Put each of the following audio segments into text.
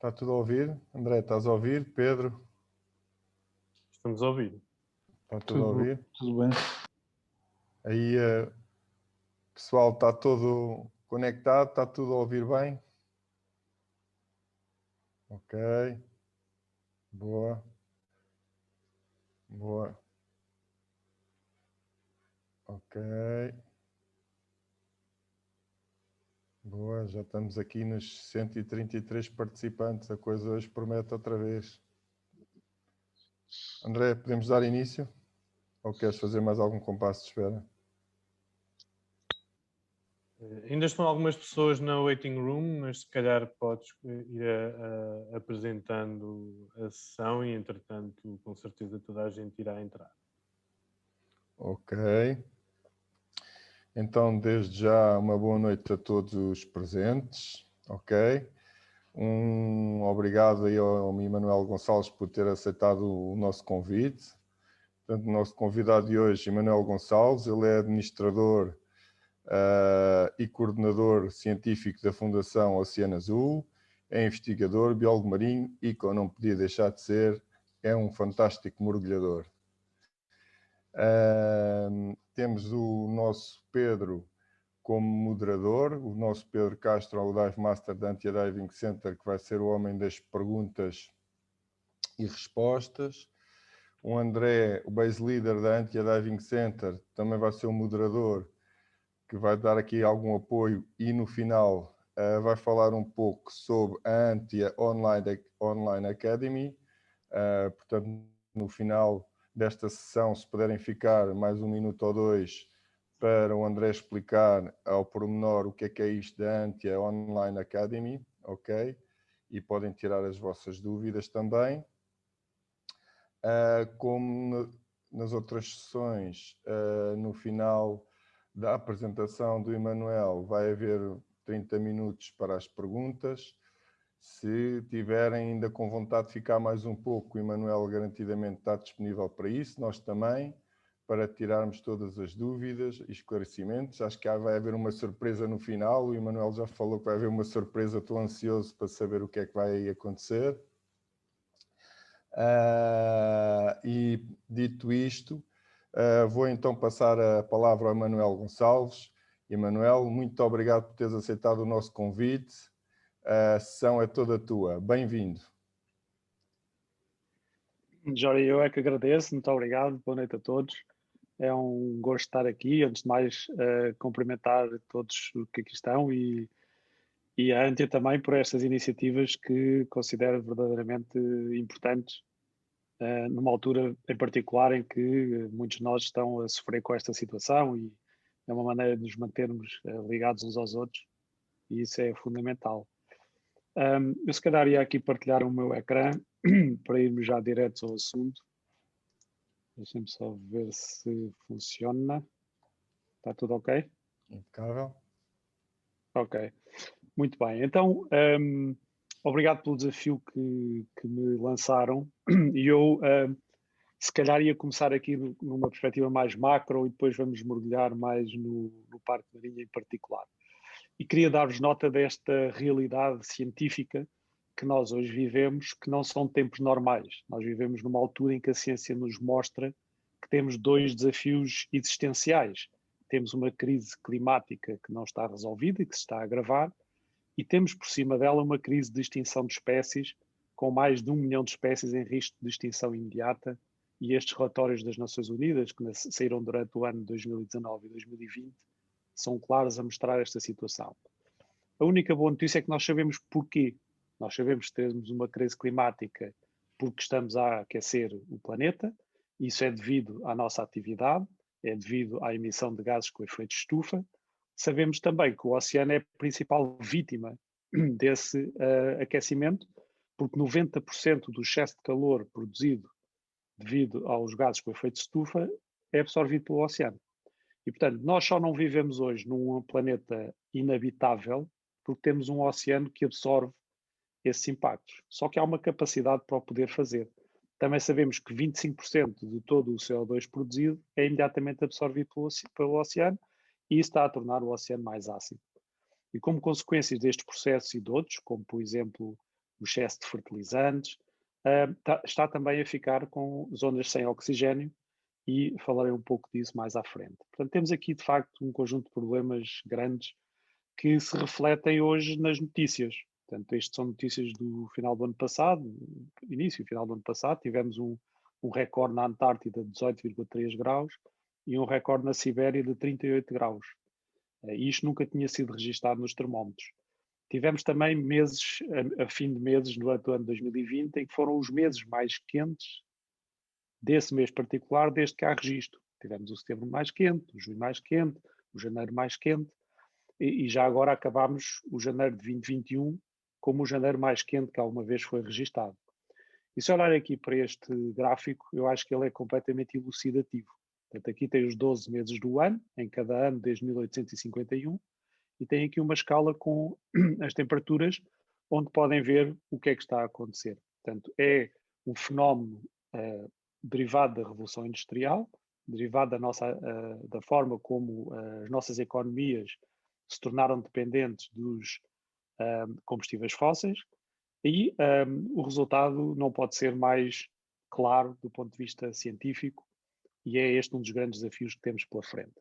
Está tudo a ouvir? André, estás a ouvir? Pedro? Estamos a ouvir. Está tudo a ouvir? Tudo bem. Aí, pessoal, está todo conectado? Está tudo a ouvir bem? Ok. Boa. Boa. Ok. Boa, já estamos aqui nos 133 participantes. A coisa hoje promete outra vez. André, podemos dar início? Ou queres fazer mais algum compasso de espera? Ainda estão algumas pessoas na waiting room, mas se calhar podes ir apresentando a sessão e, entretanto, com certeza toda a gente irá entrar. Ok. Então, desde já, uma boa noite a todos os presentes. Ok. Obrigado aí ao Emanuel Gonçalves por ter aceitado o nosso convite. Portanto, o nosso convidado de hoje, Emanuel Gonçalves, ele é administrador e coordenador científico da Fundação Oceano Azul, é investigador, biólogo marinho e, como não podia deixar de ser, é um fantástico mergulhador. Temos o nosso Pedro como moderador, o nosso Pedro Castro, o Dive Master da Anti-Diving Center, que vai ser o homem das perguntas e respostas. O André, o Base Leader da Anti-Diving Center, também vai ser o moderador, que vai dar aqui algum apoio e no final vai falar um pouco sobre a Antia Online Academy. Portanto, no final desta sessão, se puderem ficar mais um minuto ou dois para o André explicar ao pormenor o que é isto da Antia Online Academy, ok? E podem tirar as vossas dúvidas também. Como nas outras sessões, no final da apresentação do Emanuel vai haver 30 minutos para as perguntas. Se tiverem ainda com vontade de ficar mais um pouco, o Emanuel garantidamente está disponível para isso, nós também, para tirarmos todas as dúvidas e esclarecimentos. Acho que vai haver uma surpresa no final, o Emanuel já falou que vai haver uma surpresa, estou ansioso para saber o que é que vai acontecer. E dito isto, vou então passar a palavra ao Emanuel Gonçalves. Emanuel, muito obrigado por teres aceitado o nosso convite. A sessão é toda tua. Bem-vindo. Jorge, eu é que agradeço. Muito obrigado. Boa noite a todos. É um gosto estar aqui. Antes de mais, cumprimentar todos que aqui estão e a Antia também por estas iniciativas que considero verdadeiramente importantes, numa altura em particular em que muitos de nós estão a sofrer com esta situação e é uma maneira de nos mantermos ligados uns aos outros e isso é fundamental. Eu se calhar ia aqui partilhar o meu ecrã para irmos já direto ao assunto. Deixem-me só ver se funciona. Está tudo ok? Impecável. Ok. Muito bem. Então, obrigado pelo desafio que me lançaram. E eu, se calhar, ia começar aqui numa perspectiva mais macro e depois vamos mergulhar mais no Parque Marinho em particular. E queria dar-vos nota desta realidade científica que nós hoje vivemos, que não são tempos normais. Nós vivemos numa altura em que a ciência nos mostra que temos dois desafios existenciais. Temos uma crise climática que não está resolvida e que se está a agravar, e temos por cima dela uma crise de extinção de espécies, com mais de 1 milhão de espécies em risco de extinção imediata, e estes relatórios das Nações Unidas, que saíram durante o ano de 2019 e 2020, são claros a mostrar esta situação. A única boa notícia é que nós sabemos porquê. Nós sabemos que temos uma crise climática porque estamos a aquecer o planeta. Isso é devido à nossa atividade, é devido à emissão de gases com efeito de estufa. Sabemos também que o oceano é a principal vítima desse aquecimento, porque 90% do excesso de calor produzido devido aos gases com efeito de estufa é absorvido pelo oceano. E, portanto, nós só não vivemos hoje num planeta inabitável porque temos um oceano que absorve esses impactos. Só que há uma capacidade para o poder fazer. Também sabemos que 25% de todo o CO2 produzido é imediatamente absorvido pelo oceano e isso está a tornar o oceano mais ácido. E como consequências destes processos e de outros, como por exemplo o excesso de fertilizantes, está também a ficar com zonas sem oxigênio e falarei um pouco disso mais à frente. Portanto, temos aqui, de facto, um conjunto de problemas grandes que se refletem hoje nas notícias. Portanto, estas são notícias do final do ano passado, início e final do ano passado. Tivemos um recorde na Antártida de 18,3 graus e um recorde na Sibéria de 38 graus. E isto nunca tinha sido registado nos termómetros. Tivemos também meses, a fim de meses, durante o ano 2020, em que foram os meses mais quentes desse mês particular, desde que há registro. Tivemos o setembro mais quente, o julho mais quente, o janeiro mais quente, e já agora acabámos o janeiro de 2021 como o janeiro mais quente que alguma vez foi registado. E se olhar aqui para este gráfico, eu acho que ele é completamente elucidativo. Portanto, aqui tem os 12 meses do ano, em cada ano desde 1851, e tem aqui uma escala com as temperaturas, onde podem ver o que é que está a acontecer. Portanto, é um fenómeno derivado da Revolução Industrial, derivado da forma como as nossas economias se tornaram dependentes dos combustíveis fósseis, e o resultado não pode ser mais claro do ponto de vista científico, e é este um dos grandes desafios que temos pela frente.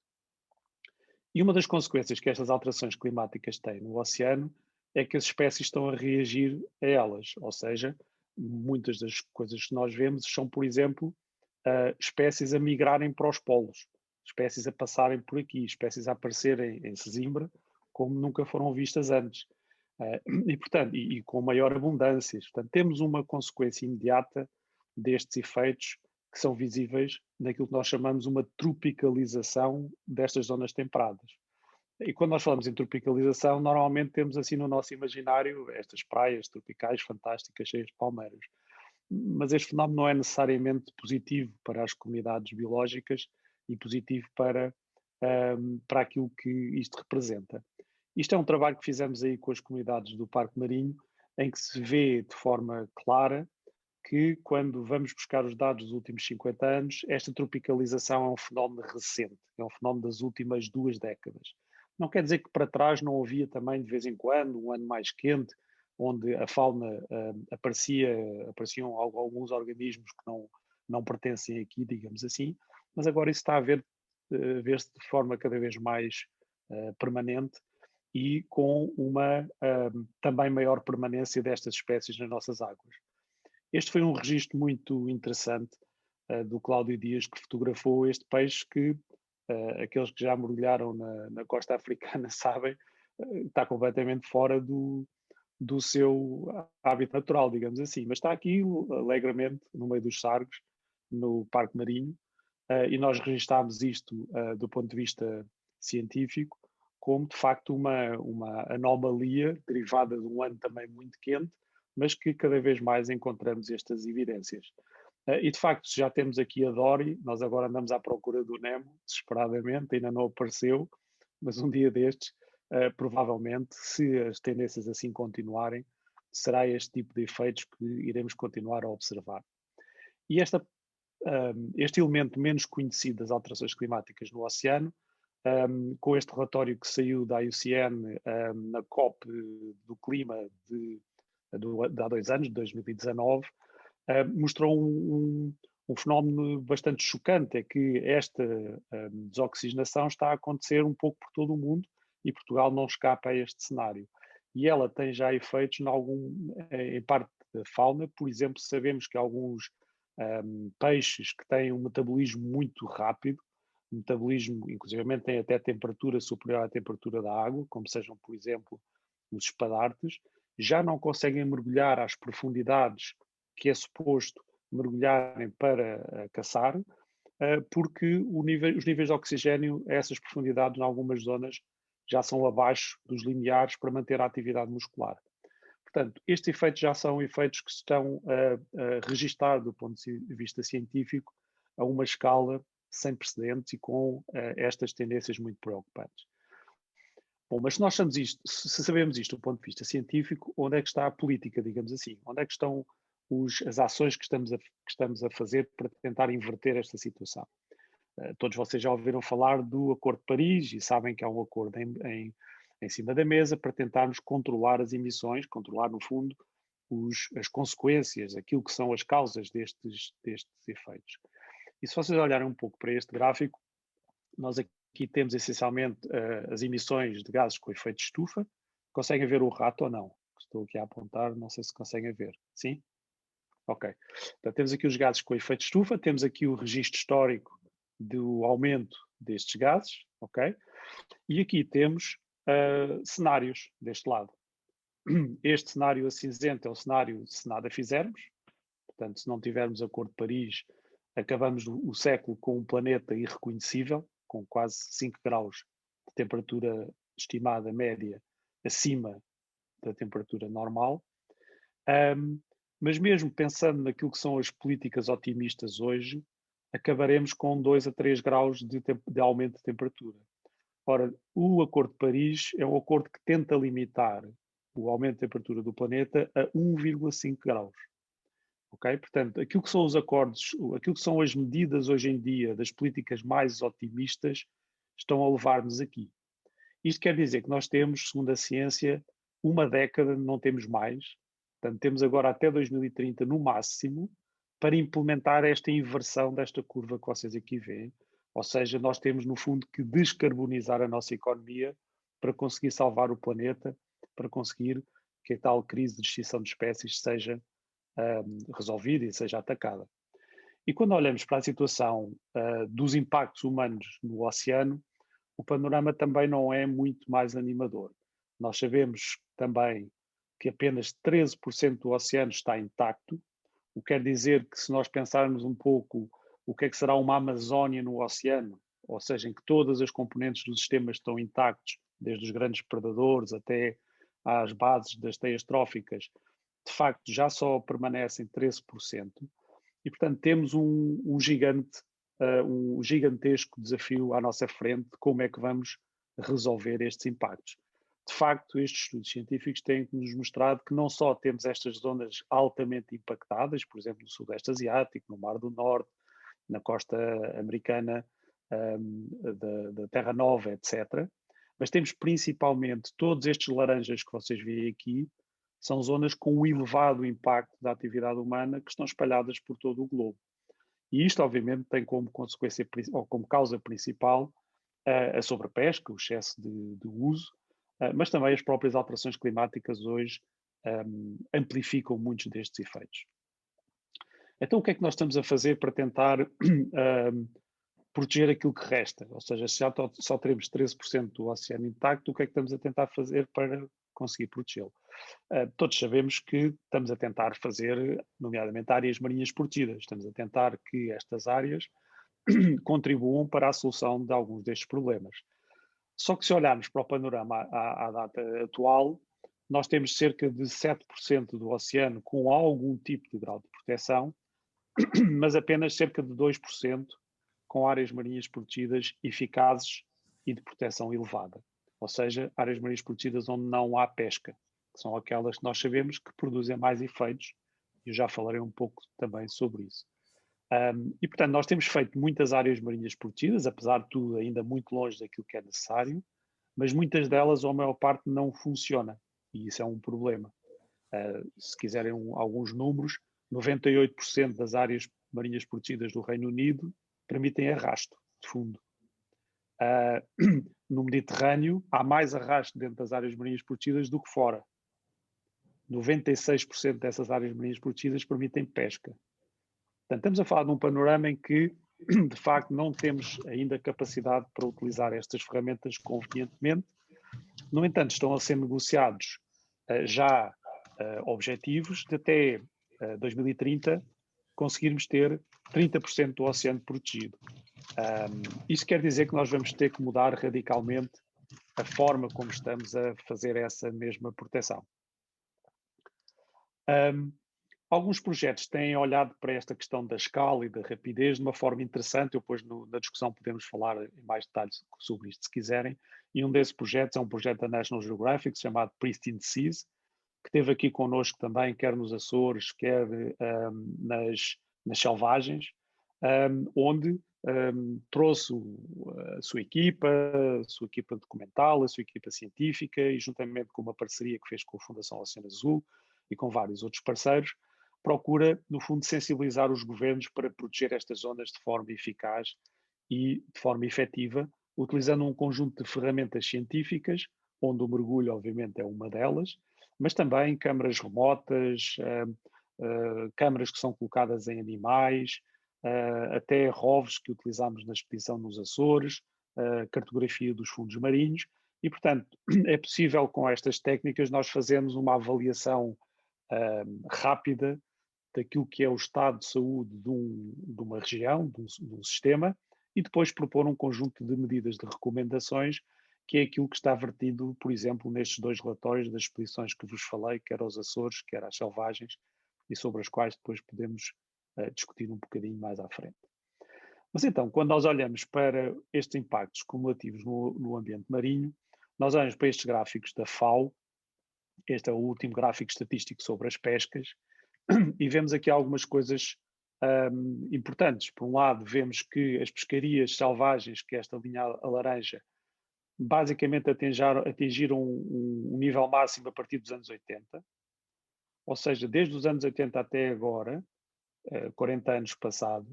E uma das consequências que estas alterações climáticas têm no oceano é que as espécies estão a reagir a elas, ou seja, muitas das coisas que nós vemos são, por exemplo, espécies a migrarem para os polos, espécies a passarem por aqui, espécies a aparecerem em Sesimbra como nunca foram vistas antes. E, portanto, e com maior abundância. Portanto, temos uma consequência imediata destes efeitos que são visíveis naquilo que nós chamamos uma tropicalização destas zonas temperadas. E quando nós falamos em tropicalização, normalmente temos assim no nosso imaginário estas praias tropicais fantásticas, cheias de palmeiras. Mas este fenómeno não é necessariamente positivo para as comunidades biológicas e positivo para aquilo que isto representa. Isto é um trabalho que fizemos aí com as comunidades do Parque Marinho, em que se vê de forma clara que, quando vamos buscar os dados dos últimos 50 anos, esta tropicalização é um fenómeno recente, é um fenómeno das últimas 2 décadas. Não quer dizer que para trás não havia também, de vez em quando, um ano mais quente, onde a fauna apareciam alguns organismos que não pertencem aqui, digamos assim, mas agora isso está a ver-se de forma cada vez mais permanente e com uma também maior permanência destas espécies nas nossas águas. Este foi um registro muito interessante do Cláudio Dias, que fotografou este peixe que aqueles que já mergulharam na costa africana sabem, está completamente fora do seu hábitat natural, digamos assim, mas está aqui alegremente no meio dos sargos, no Parque Marinho, e nós registámos isto do ponto de vista científico como, de facto, uma anomalia derivada de um ano também muito quente, mas que cada vez mais encontramos estas evidências. E, de facto, já temos aqui a Dory, nós agora andamos à procura do Nemo, desesperadamente, ainda não apareceu, mas um dia destes, provavelmente, se as tendências assim continuarem, será este tipo de efeitos que iremos continuar a observar. E este elemento menos conhecido das alterações climáticas no oceano, com este relatório que saiu da IUCN na COP do clima de há 2 anos, de 2019, mostrou um fenómeno bastante chocante, é que esta desoxigenação está a acontecer um pouco por todo o mundo e Portugal não escapa a este cenário. E ela tem já efeitos em parte da fauna, por exemplo, sabemos que alguns peixes que têm um metabolismo muito rápido, metabolismo, inclusive, tem até temperatura superior à temperatura da água, como sejam, por exemplo, os espadartes, já não conseguem mergulhar às profundidades que é suposto mergulharem para caçar, porque os níveis de oxigênio a essas profundidades, em algumas zonas, já são abaixo dos limiares para manter a atividade muscular. Portanto, estes efeitos já são efeitos que estão a registar do ponto de vista científico a uma escala sem precedentes e com estas tendências muito preocupantes. Bom, mas se sabemos isto do ponto de vista científico, onde é que está a política, digamos assim? Onde é que estão as ações que estamos a fazer para tentar inverter esta situação? Todos vocês já ouviram falar do Acordo de Paris e sabem que há um acordo em cima da mesa para tentarmos controlar as emissões, controlar, no fundo, as consequências, aquilo que são as causas destes efeitos. E se vocês olharem um pouco para este gráfico, nós aqui temos essencialmente as emissões de gases com efeito de estufa. Conseguem ver o rato ou não? Estou aqui a apontar, não sei se conseguem ver. Sim? Ok. Então, temos aqui os gases com efeito de estufa, temos aqui o registro histórico do aumento destes gases, ok? E aqui temos cenários deste lado. Este cenário a cinzento é o cenário se nada fizermos. Portanto, se não tivermos Acordo de Paris, acabamos o século com um planeta irreconhecível, com quase 5 graus de temperatura estimada média acima da temperatura normal. Mas mesmo pensando naquilo que são as políticas otimistas hoje, acabaremos com 2 a 3 graus de aumento de temperatura. Ora, o Acordo de Paris é um acordo que tenta limitar o aumento de temperatura do planeta a 1,5 graus. Ok? Portanto, aquilo que são os acordos, aquilo que são as medidas hoje em dia das políticas mais otimistas estão a levar-nos aqui. Isto quer dizer que nós temos, segundo a ciência, uma década, não temos mais. Portanto, temos agora até 2030 no máximo para implementar esta inversão desta curva que vocês aqui veem. Ou seja, nós temos, no fundo, que descarbonizar a nossa economia para conseguir salvar o planeta, para conseguir que a tal crise de extinção de espécies seja resolvida e seja atacada. E quando olhamos para a situação dos impactos humanos no oceano, o panorama também não é muito mais animador. Nós sabemos também que apenas 13% do oceano está intacto, o que quer dizer que se nós pensarmos um pouco o que é que será uma Amazónia no oceano, ou seja, em que todas as componentes do sistema estão intactos, desde os grandes predadores até às bases das teias tróficas, de facto já só permanecem 13%, e portanto temos um gigantesco desafio à nossa frente de como é que vamos resolver estes impactos. De facto, estes estudos científicos têm-nos mostrado que não só temos estas zonas altamente impactadas, por exemplo, no Sudeste Asiático, no Mar do Norte, na costa americana, da Terra Nova, etc., mas temos principalmente todos estes laranjas que vocês veem aqui, são zonas com um elevado impacto da atividade humana que estão espalhadas por todo o globo. E isto, obviamente, tem como consequência ou como causa principal a sobrepesca, o excesso de uso, mas também as próprias alterações climáticas hoje amplificam muitos destes efeitos. Então, o que é que nós estamos a fazer para tentar proteger aquilo que resta? Ou seja, se já só teremos 13% do oceano intacto, o que é que estamos a tentar fazer para conseguir protegê-lo? Todos sabemos que estamos a tentar fazer, nomeadamente, áreas marinhas protegidas. Estamos a tentar que estas áreas contribuam para a solução de alguns destes problemas. Só que se olharmos para o panorama à data atual, nós temos cerca de 7% do oceano com algum tipo de grau de proteção, mas apenas cerca de 2% com áreas marinhas protegidas eficazes e de proteção elevada. Ou seja, áreas marinhas protegidas onde não há pesca, que são aquelas que nós sabemos que produzem mais efeitos, e eu já falarei um pouco também sobre isso. E, portanto, nós temos feito muitas áreas marinhas protegidas, apesar de tudo ainda muito longe daquilo que é necessário, mas muitas delas, ou a maior parte, não funciona, e isso é um problema. Se quiserem alguns números, 98% das áreas marinhas protegidas do Reino Unido permitem arrasto de fundo. No Mediterrâneo, há mais arrasto dentro das áreas marinhas protegidas do que fora. 96% dessas áreas marinhas protegidas permitem pesca. Portanto, estamos a falar de um panorama em que, de facto, não temos ainda capacidade para utilizar estas ferramentas convenientemente. No entanto, estão a ser negociados já objetivos de até 2030 conseguirmos ter 30% do oceano protegido. Isso quer dizer que nós vamos ter que mudar radicalmente a forma como estamos a fazer essa mesma proteção. Alguns projetos têm olhado para esta questão da escala e da rapidez de uma forma interessante. Depois, na discussão, podemos falar em mais detalhes sobre isto, se quiserem. E um desses projetos é um projeto da National Geographic, chamado Pristine Seas, que esteve aqui connosco também, quer nos Açores, quer nas selvagens, onde trouxe a sua equipa documental, a sua equipa científica, e juntamente com uma parceria que fez com a Fundação Oceano Azul, e com vários outros parceiros, procura, no fundo, sensibilizar os governos para proteger estas zonas de forma eficaz e de forma efetiva, utilizando um conjunto de ferramentas científicas, onde o mergulho, obviamente, é uma delas, mas também câmaras remotas, câmaras que são colocadas em animais, até ROVs que utilizamos na expedição nos Açores, cartografia dos fundos marinhos, e, portanto, é possível, com estas técnicas, nós fazermos uma avaliação rápida daquilo que é o estado de saúde de uma região, de um sistema, e depois propor um conjunto de medidas de recomendações, que é aquilo que está vertido, por exemplo, nestes 2 relatórios das expedições que vos falei, quer aos Açores, quer às selvagens, e sobre as quais depois podemos discutir um bocadinho mais à frente. Mas então, quando nós olhamos para estes impactos cumulativos no ambiente marinho, nós olhamos para estes gráficos da FAO, este é o último gráfico estatístico sobre as pescas, e vemos aqui algumas coisas importantes. Por um lado, vemos que as pescarias selvagens, que é esta linha a laranja, basicamente atingiram um nível máximo a partir dos anos 80, ou seja, desde os anos 80 até agora, 40 anos passados,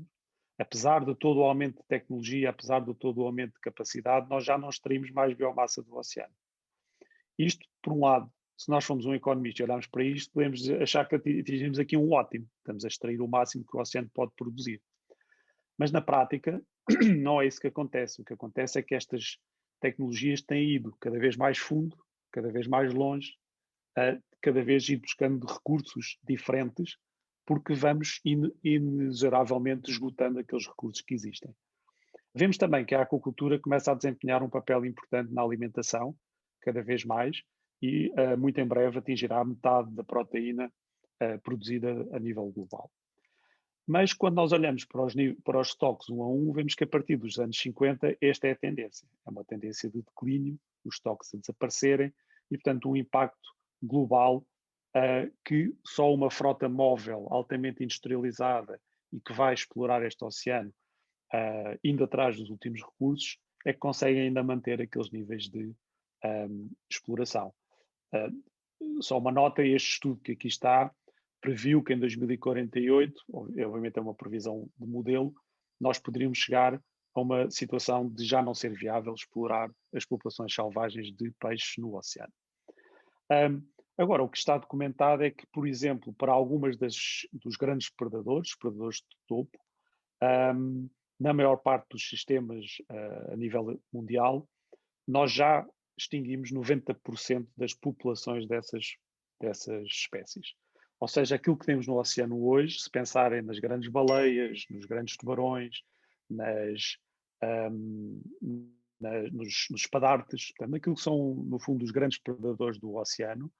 apesar de todo o aumento de tecnologia, apesar de todo o aumento de capacidade, nós já não extraímos mais biomassa do oceano. Isto, por um lado, se nós formos um economista e olharmos para isto, podemos achar que atingimos aqui um ótimo, estamos a extrair o máximo que o oceano pode produzir. Mas na prática, não é isso que acontece. O que acontece é que estas tecnologias têm ido cada vez mais fundo, cada vez mais longe, cada vez ir buscando recursos diferentes, porque vamos inexoravelmente esgotando aqueles recursos que existem. Vemos também que a aquacultura começa a desempenhar um papel importante na alimentação, cada vez mais, e muito em breve atingirá metade da proteína produzida a nível global. Mas quando nós olhamos para os estoques 1 a 1, vemos que a partir dos anos 50 esta é a tendência. É uma tendência de declínio, os estoques a desaparecerem e, portanto, um impacto global que só uma frota móvel altamente industrializada e que vai explorar este oceano, indo atrás dos últimos recursos, é que consegue ainda manter aqueles níveis de exploração. Só uma nota, este estudo que aqui está previu que em 2048, obviamente é uma previsão de modelo, nós poderíamos chegar a uma situação de já não ser viável explorar as populações selvagens de peixes no oceano. Agora, o que está documentado é que, por exemplo, para algumas dos grandes predadores, predadores de topo, na maior parte dos sistemas a nível mundial, nós já extinguimos 90% das populações dessas espécies. Ou seja, aquilo que temos no oceano hoje, se pensarem nas grandes baleias, nos grandes tubarões, nos espadartes, portanto, aquilo que são, no fundo, os grandes predadores do oceano,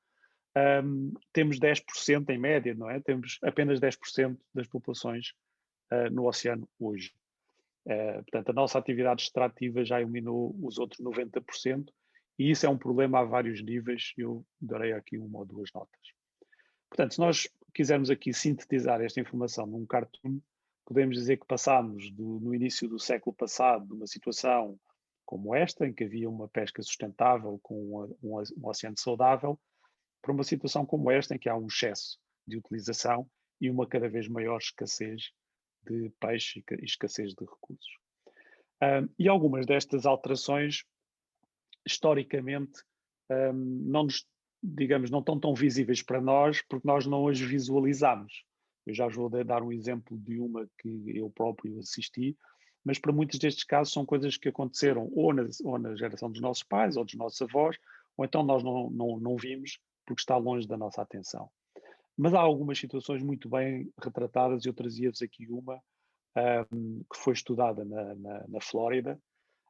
temos 10% em média, não é? Temos apenas 10% das populações no oceano hoje. Portanto, a nossa atividade extrativa já eliminou os outros 90%, e isso é um problema a vários níveis. Eu darei aqui 1 ou 2 notas. Portanto, se nós quisermos aqui sintetizar esta informação num cartoon, podemos dizer que passámos no início do século passado de uma situação como esta, em que havia uma pesca sustentável com um oceano saudável, para uma situação como esta, em que há um excesso de utilização e uma cada vez maior escassez de peixe e escassez de recursos. E algumas destas alterações, historicamente, não estão tão visíveis para nós, porque nós não as visualizamos. Eu já vos vou dar um exemplo de uma que eu próprio assisti, mas para muitos destes casos são coisas que aconteceram ou na geração dos nossos pais ou dos nossos avós, ou então nós não vimos porque está longe da nossa atenção. Mas há algumas situações muito bem retratadas, e eu trazia-vos aqui uma que foi estudada na Flórida,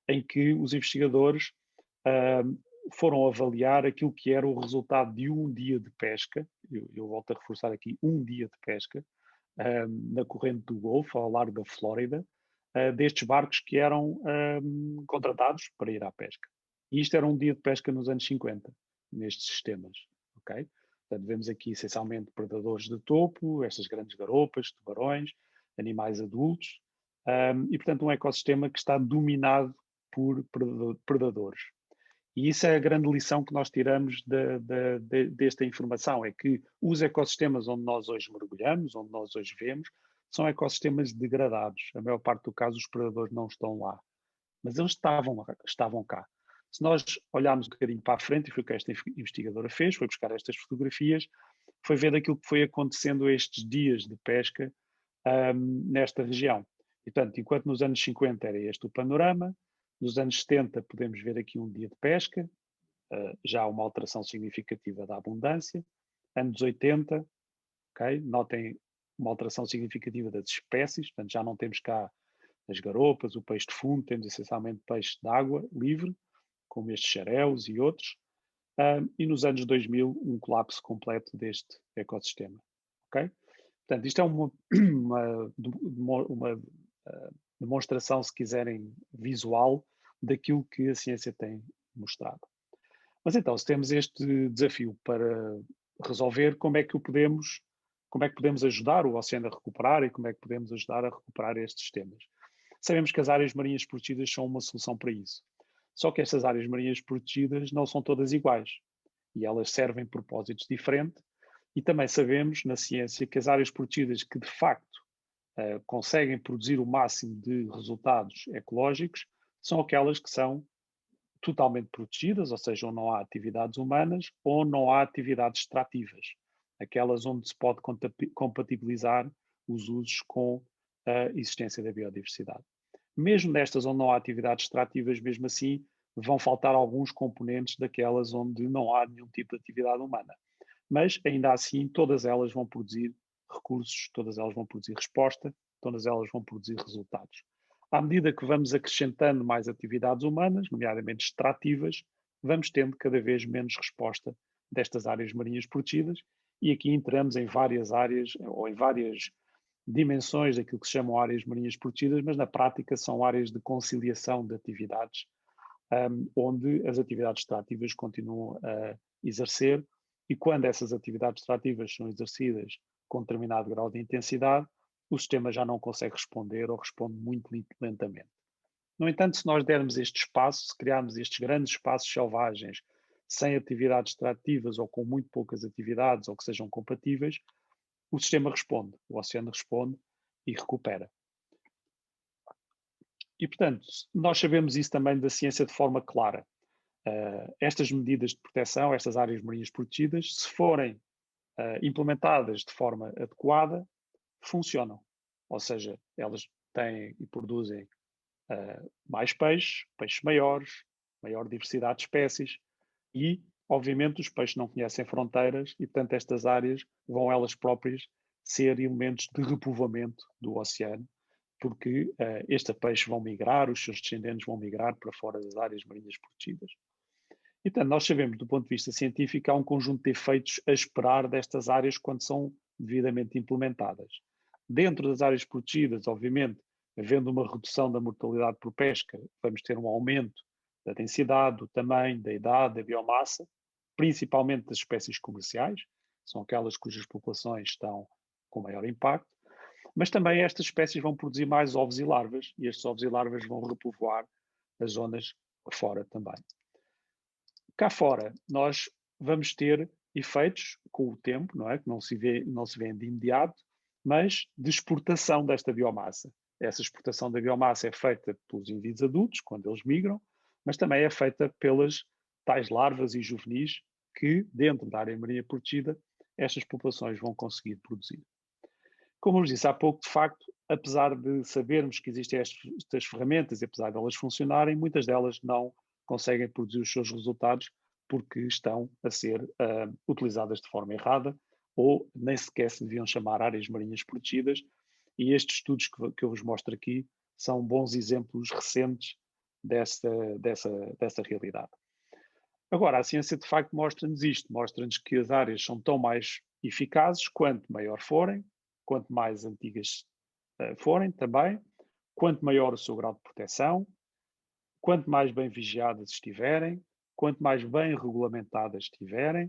em que os investigadores foram avaliar aquilo que era o resultado de um dia de pesca, eu volto a reforçar aqui, um dia de pesca, na corrente do Golfo, ao largo da Flórida, destes barcos que eram contratados para ir à pesca. E isto era um dia de pesca nos anos 50, nestes sistemas, ok? Portanto, vemos aqui essencialmente predadores de topo, estas grandes garopas, tubarões, animais adultos, e portanto um ecossistema que está dominado por predadores. E isso é a grande lição que nós tiramos desta informação, é que os ecossistemas onde nós hoje mergulhamos, onde nós hoje vemos, são ecossistemas degradados. A maior parte do caso os predadores não estão lá, mas eles estavam cá. Se nós olharmos um bocadinho para a frente, e foi o que esta investigadora fez, foi buscar estas fotografias, foi ver aquilo que foi acontecendo estes dias de pesca nesta região. E, portanto, enquanto nos anos 50 era este o panorama, nos anos 70 podemos ver aqui um dia de pesca, já uma alteração significativa da abundância. Anos 80, okay, notem uma alteração significativa das espécies, portanto já não temos cá as garopas, o peixe de fundo, temos essencialmente peixe de água livre, como estes xaréus e outros. E nos anos 2000, um colapso completo deste ecossistema. Okay? Portanto, isto é uma demonstração, se quiserem, visual daquilo que a ciência tem mostrado. Mas então, se temos este desafio para resolver, como é que podemos ajudar o oceano a recuperar e como é que podemos ajudar a recuperar estes sistemas? Sabemos que as áreas marinhas protegidas são uma solução para isso. Só que estas áreas marinhas protegidas não são todas iguais e elas servem propósitos diferentes. E também sabemos na ciência que as áreas protegidas que de facto conseguem produzir o máximo de resultados ecológicos são aquelas que são totalmente protegidas, ou seja, onde não há atividades humanas ou não há atividades extrativas, aquelas onde se pode compatibilizar os usos com a existência da biodiversidade. Mesmo nestas onde não há atividades extrativas, mesmo assim, vão faltar alguns componentes daquelas onde não há nenhum tipo de atividade humana. Mas, ainda assim, todas elas vão produzir recursos, todas elas vão produzir resposta, todas elas vão produzir resultados. À medida que vamos acrescentando mais atividades humanas, nomeadamente extrativas, vamos tendo cada vez menos resposta destas áreas marinhas protegidas, e aqui entramos em várias áreas, ou em várias dimensões daquilo que se chamam áreas marinhas protegidas, mas na prática são áreas de conciliação de atividades, onde as atividades extrativas continuam a exercer, e quando essas atividades extrativas são exercidas com determinado grau de intensidade, o sistema já não consegue responder ou responde muito lentamente. No entanto, se nós dermos este espaço, se criarmos estes grandes espaços selvagens sem atividades extrativas ou com muito poucas atividades ou que sejam compatíveis, o sistema responde, o oceano responde e recupera. E, portanto, nós sabemos isso também da ciência de forma clara. Estas medidas de proteção, estas áreas marinhas protegidas, se forem implementadas de forma adequada, funcionam. Ou seja, elas têm e produzem mais peixes maiores, maior diversidade de espécies e, obviamente, os peixes não conhecem fronteiras e, portanto, estas áreas vão elas próprias ser elementos de repovoamento do oceano, porque estes peixes vão migrar, os seus descendentes vão migrar para fora das áreas marinhas protegidas. E, portanto, nós sabemos, do ponto de vista científico, há um conjunto de efeitos a esperar destas áreas quando são devidamente implementadas. Dentro das áreas protegidas, obviamente, havendo uma redução da mortalidade por pesca, vamos ter um aumento da densidade, do tamanho, da idade, da biomassa, principalmente das espécies comerciais, são aquelas cujas populações estão com maior impacto, mas também estas espécies vão produzir mais ovos e larvas, e estes ovos e larvas vão repovoar as zonas fora também. Cá fora, nós vamos ter efeitos com o tempo, não é? Que não se vê de imediato, mas de exportação desta biomassa. Essa exportação da biomassa é feita pelos indivíduos adultos, quando eles migram, mas também é feita pelas tais larvas e juvenis que, dentro da área marinha protegida, estas populações vão conseguir produzir. Como eu vos disse há pouco, de facto, apesar de sabermos que existem estas ferramentas e apesar de elas funcionarem, muitas delas não conseguem produzir os seus resultados porque estão a ser utilizadas de forma errada ou nem sequer se deviam chamar áreas marinhas protegidas, e estes estudos que eu vos mostro aqui são bons exemplos recentes dessa realidade. Agora, a ciência de facto mostra-nos isto, mostra-nos que as áreas são tão mais eficazes quanto maior forem, quanto mais antigas forem também, quanto maior o seu grau de proteção, quanto mais bem vigiadas estiverem, quanto mais bem regulamentadas estiverem.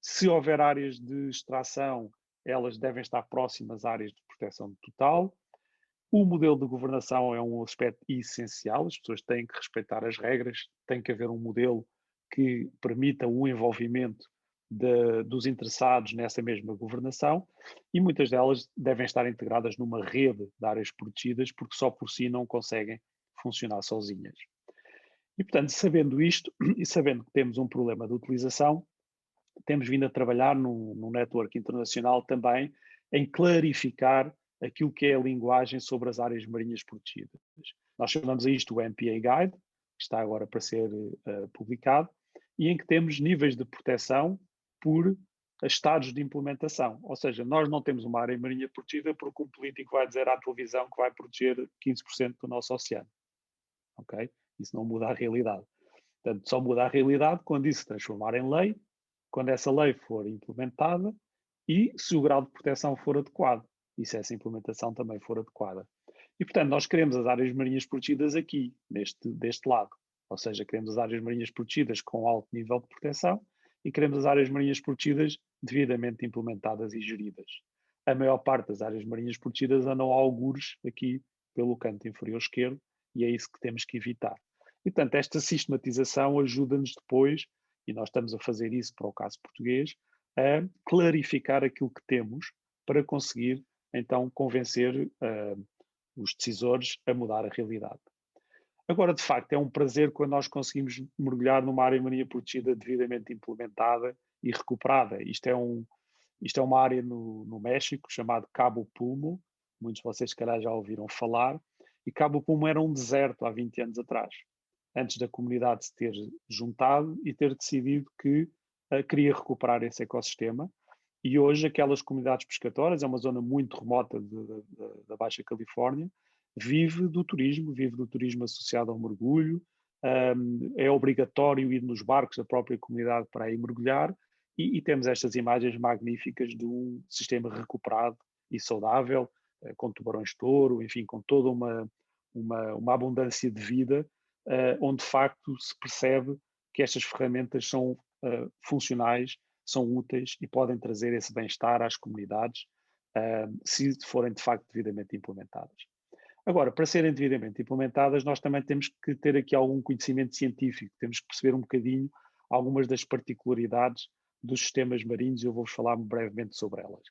Se houver áreas de extração, elas devem estar próximas a áreas de proteção total. O modelo de governação é um aspecto essencial, as pessoas têm que respeitar as regras, tem que haver um modelo que permita o envolvimento dos interessados nessa mesma governação, e muitas delas devem estar integradas numa rede de áreas protegidas, porque só por si não conseguem funcionar sozinhas. E, portanto, sabendo isto e sabendo que temos um problema de utilização, temos vindo a trabalhar num network internacional também em clarificar aquilo que é a linguagem sobre as áreas marinhas protegidas. Nós chamamos a isto o MPA Guide, que está agora para ser publicado, e em que temos níveis de proteção por estados de implementação. Ou seja, nós não temos uma área marinha protegida porque um político vai dizer à televisão que vai proteger 15% do nosso oceano. Ok? Isso não muda a realidade. Portanto, só muda a realidade quando isso se transformar em lei, quando essa lei for implementada e se o grau de proteção for adequado e se essa implementação também for adequada. E, portanto, nós queremos as áreas marinhas protegidas aqui, deste lado. Ou seja, queremos as áreas marinhas protegidas com alto nível de proteção e queremos as áreas marinhas protegidas devidamente implementadas e geridas. A maior parte das áreas marinhas protegidas andam a algures aqui pelo canto inferior esquerdo e é isso que temos que evitar. E, portanto, esta sistematização ajuda-nos depois, e nós estamos a fazer isso para o caso português, a clarificar aquilo que temos para conseguir, então, convencer os decisores a mudar a realidade. Agora, de facto, é um prazer quando nós conseguimos mergulhar numa área marinha protegida devidamente implementada e recuperada. Isto é uma área no México chamada Cabo Pulmo, muitos de vocês, se calhar, já ouviram falar, e Cabo Pulmo era um deserto há 20 anos atrás, antes da comunidade se ter juntado e ter decidido que queria recuperar esse ecossistema. E hoje aquelas comunidades pescatórias, é uma zona muito remota da Baixa Califórnia, vive do turismo associado ao mergulho, é obrigatório ir nos barcos da própria comunidade para ir mergulhar, e temos estas imagens magníficas de um sistema recuperado e saudável, com tubarões-touro, enfim, com toda uma abundância de vida, onde de facto se percebe que estas ferramentas são funcionais, são úteis e podem trazer esse bem-estar às comunidades se forem de facto devidamente implementadas. Agora, para serem devidamente implementadas, nós também temos que ter aqui algum conhecimento científico, temos que perceber um bocadinho algumas das particularidades dos sistemas marinhos e eu vou-vos falar brevemente sobre elas.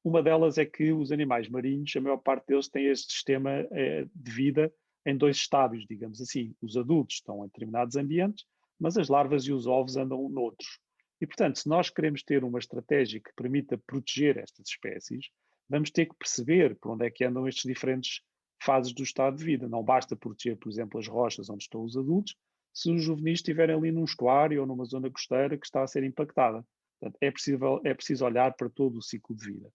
Uma delas é que os animais marinhos, a maior parte deles tem este sistema de vida em dois estádios, digamos assim. Os adultos estão em determinados ambientes, mas as larvas e os ovos andam noutros. E, portanto, se nós queremos ter uma estratégia que permita proteger estas espécies, vamos ter que perceber por onde é que andam estes diferentes fases do estado de vida. Não basta proteger, por exemplo, as rochas onde estão os adultos, se os juvenis estiverem ali num estuário ou numa zona costeira que está a ser impactada. Portanto, é preciso olhar para todo o ciclo de vida.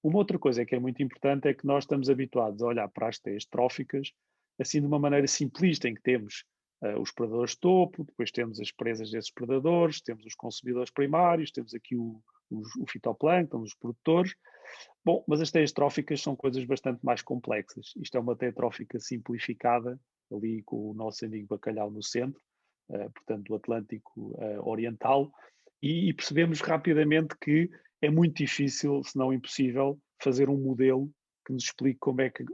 Uma outra coisa que é muito importante é que nós estamos habituados a olhar para as teias tróficas assim de uma maneira simplista, em que temos os predadores de topo, depois temos as presas desses predadores, temos os consumidores primários, temos aqui o fitoplâncton, os produtores. Bom, mas as teias tróficas são coisas bastante mais complexas. Isto é uma teia trófica simplificada, ali com o nosso amigo bacalhau no centro, portanto do Atlântico Oriental, e percebemos rapidamente que é muito difícil, se não impossível, fazer um modelo que nos explique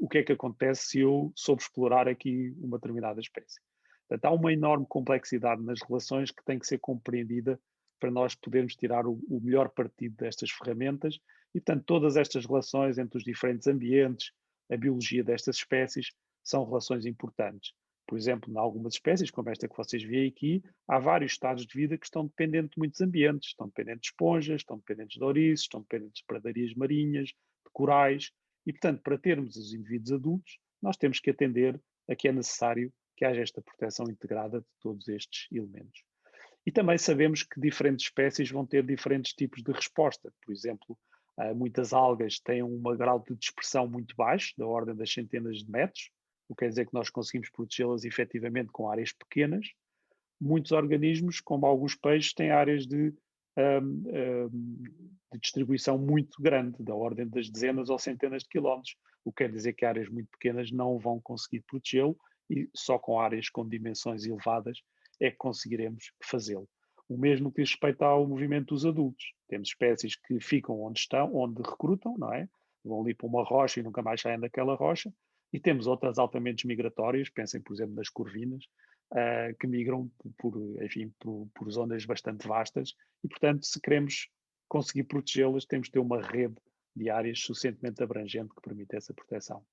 o que é que acontece se eu souber explorar aqui uma determinada espécie. Portanto, há uma enorme complexidade nas relações que tem que ser compreendida para nós podermos tirar o melhor partido destas ferramentas e, portanto, todas estas relações entre os diferentes ambientes, a biologia destas espécies, são relações importantes. Por exemplo, em algumas espécies, como esta que vocês veem aqui, há vários estados de vida que estão dependentes de muitos ambientes. Estão dependentes de esponjas, estão dependentes de ouriços, estão dependentes de pradarias marinhas, de corais. E, portanto, para termos os indivíduos adultos, nós temos que atender a que é necessário que haja esta proteção integrada de todos estes elementos. E também sabemos que diferentes espécies vão ter diferentes tipos de resposta. Por exemplo, muitas algas têm um grau de dispersão muito baixo, da ordem das centenas de metros, o que quer dizer que nós conseguimos protegê-las efetivamente com áreas pequenas. Muitos organismos, como alguns peixes, têm áreas de distribuição muito grande, da ordem das dezenas ou centenas de quilómetros, o que quer dizer que áreas muito pequenas não vão conseguir protegê-lo e só com áreas com dimensões elevadas é que conseguiremos fazê-lo. O mesmo que diz respeito ao movimento dos adultos. Temos espécies que ficam onde estão, onde recrutam, não é? Vão ali para uma rocha e nunca mais saem daquela rocha. E temos outras altamente migratórias, pensem, por exemplo, nas corvinas, que migram enfim, por zonas bastante vastas e, portanto, se queremos conseguir protegê-las, temos de ter uma rede de áreas suficientemente abrangente que permita essa proteção.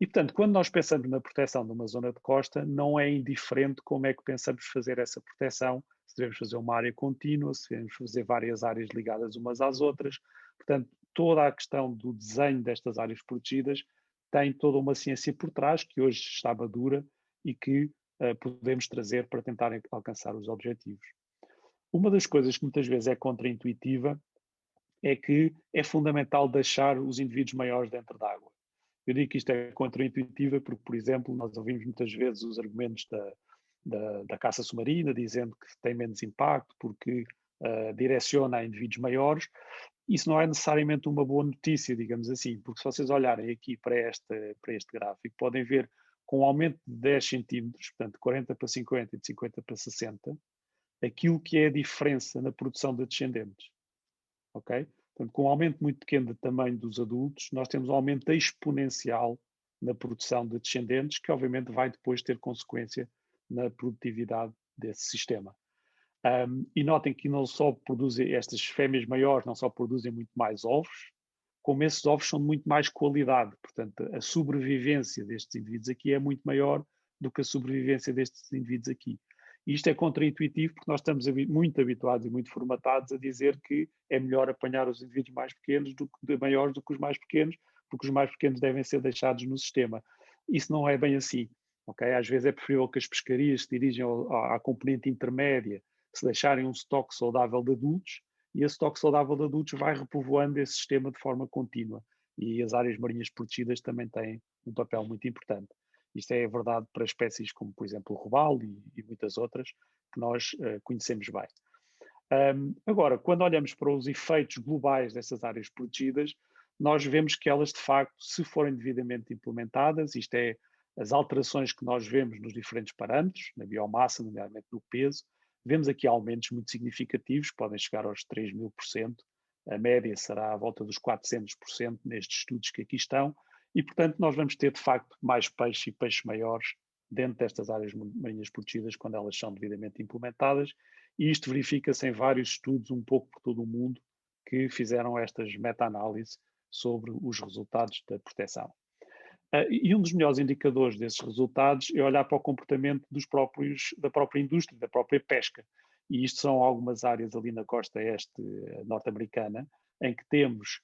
E, portanto, quando nós pensamos na proteção de uma zona de costa, não é indiferente como é que pensamos fazer essa proteção, se devemos fazer uma área contínua, se devemos fazer várias áreas ligadas umas às outras. Portanto, toda a questão do desenho destas áreas protegidas tem toda uma ciência por trás, que hoje está madura e que podemos trazer para tentar alcançar os objetivos. Uma das coisas que muitas vezes é contraintuitiva é que é fundamental deixar os indivíduos maiores dentro da água. Eu digo que isto é contraintuitivo porque, por exemplo, nós ouvimos muitas vezes os argumentos da caça submarina dizendo que tem menos impacto porque direciona a indivíduos maiores. Isso não é necessariamente uma boa notícia, digamos assim, porque se vocês olharem aqui para este gráfico, podem ver com um aumento de 10 centímetros, portanto, de 40 para 50 e de 50 para 60, aquilo que é a diferença na produção de descendentes. Ok? Portanto, com um aumento muito pequeno de tamanho dos adultos, nós temos um aumento exponencial na produção de descendentes, que obviamente vai depois ter consequência na produtividade desse sistema. E notem que não só produzem, estas fêmeas maiores não só produzem muito mais ovos, como esses ovos são de muito mais qualidade. Portanto, a sobrevivência destes indivíduos aqui é muito maior do que a sobrevivência destes indivíduos aqui. E isto é contraintuitivo porque nós estamos muito habituados e muito formatados a dizer que é melhor apanhar os indivíduos mais pequenos maiores do que os mais pequenos, porque os mais pequenos devem ser deixados no sistema. Isso não é bem assim. Okay? Às vezes é preferível que as pescarias se dirijam à componente intermédia, se deixarem um estoque saudável de adultos, e esse estoque saudável de adultos vai repovoando esse sistema de forma contínua. E as áreas marinhas protegidas também têm um papel muito importante. Isto é verdade para espécies como, por exemplo, o robalo e muitas outras que nós conhecemos bem. Agora, quando olhamos para os efeitos globais dessas áreas protegidas, nós vemos que elas, de facto, se forem devidamente implementadas, isto é, as alterações que nós vemos nos diferentes parâmetros, na biomassa, nomeadamente no peso, vemos aqui aumentos muito significativos, podem chegar aos 3.000%, a média será à volta dos 400% nestes estudos que aqui estão, e, portanto, nós vamos ter, de facto, mais peixe e peixes maiores dentro destas áreas marinhas protegidas quando elas são devidamente implementadas, e isto verifica-se em vários estudos um pouco por todo o mundo que fizeram estas meta-análises sobre os resultados da proteção. E um dos melhores indicadores desses resultados é olhar para o comportamento da própria indústria, da própria pesca. E isto são algumas áreas ali na costa este norte-americana, em que temos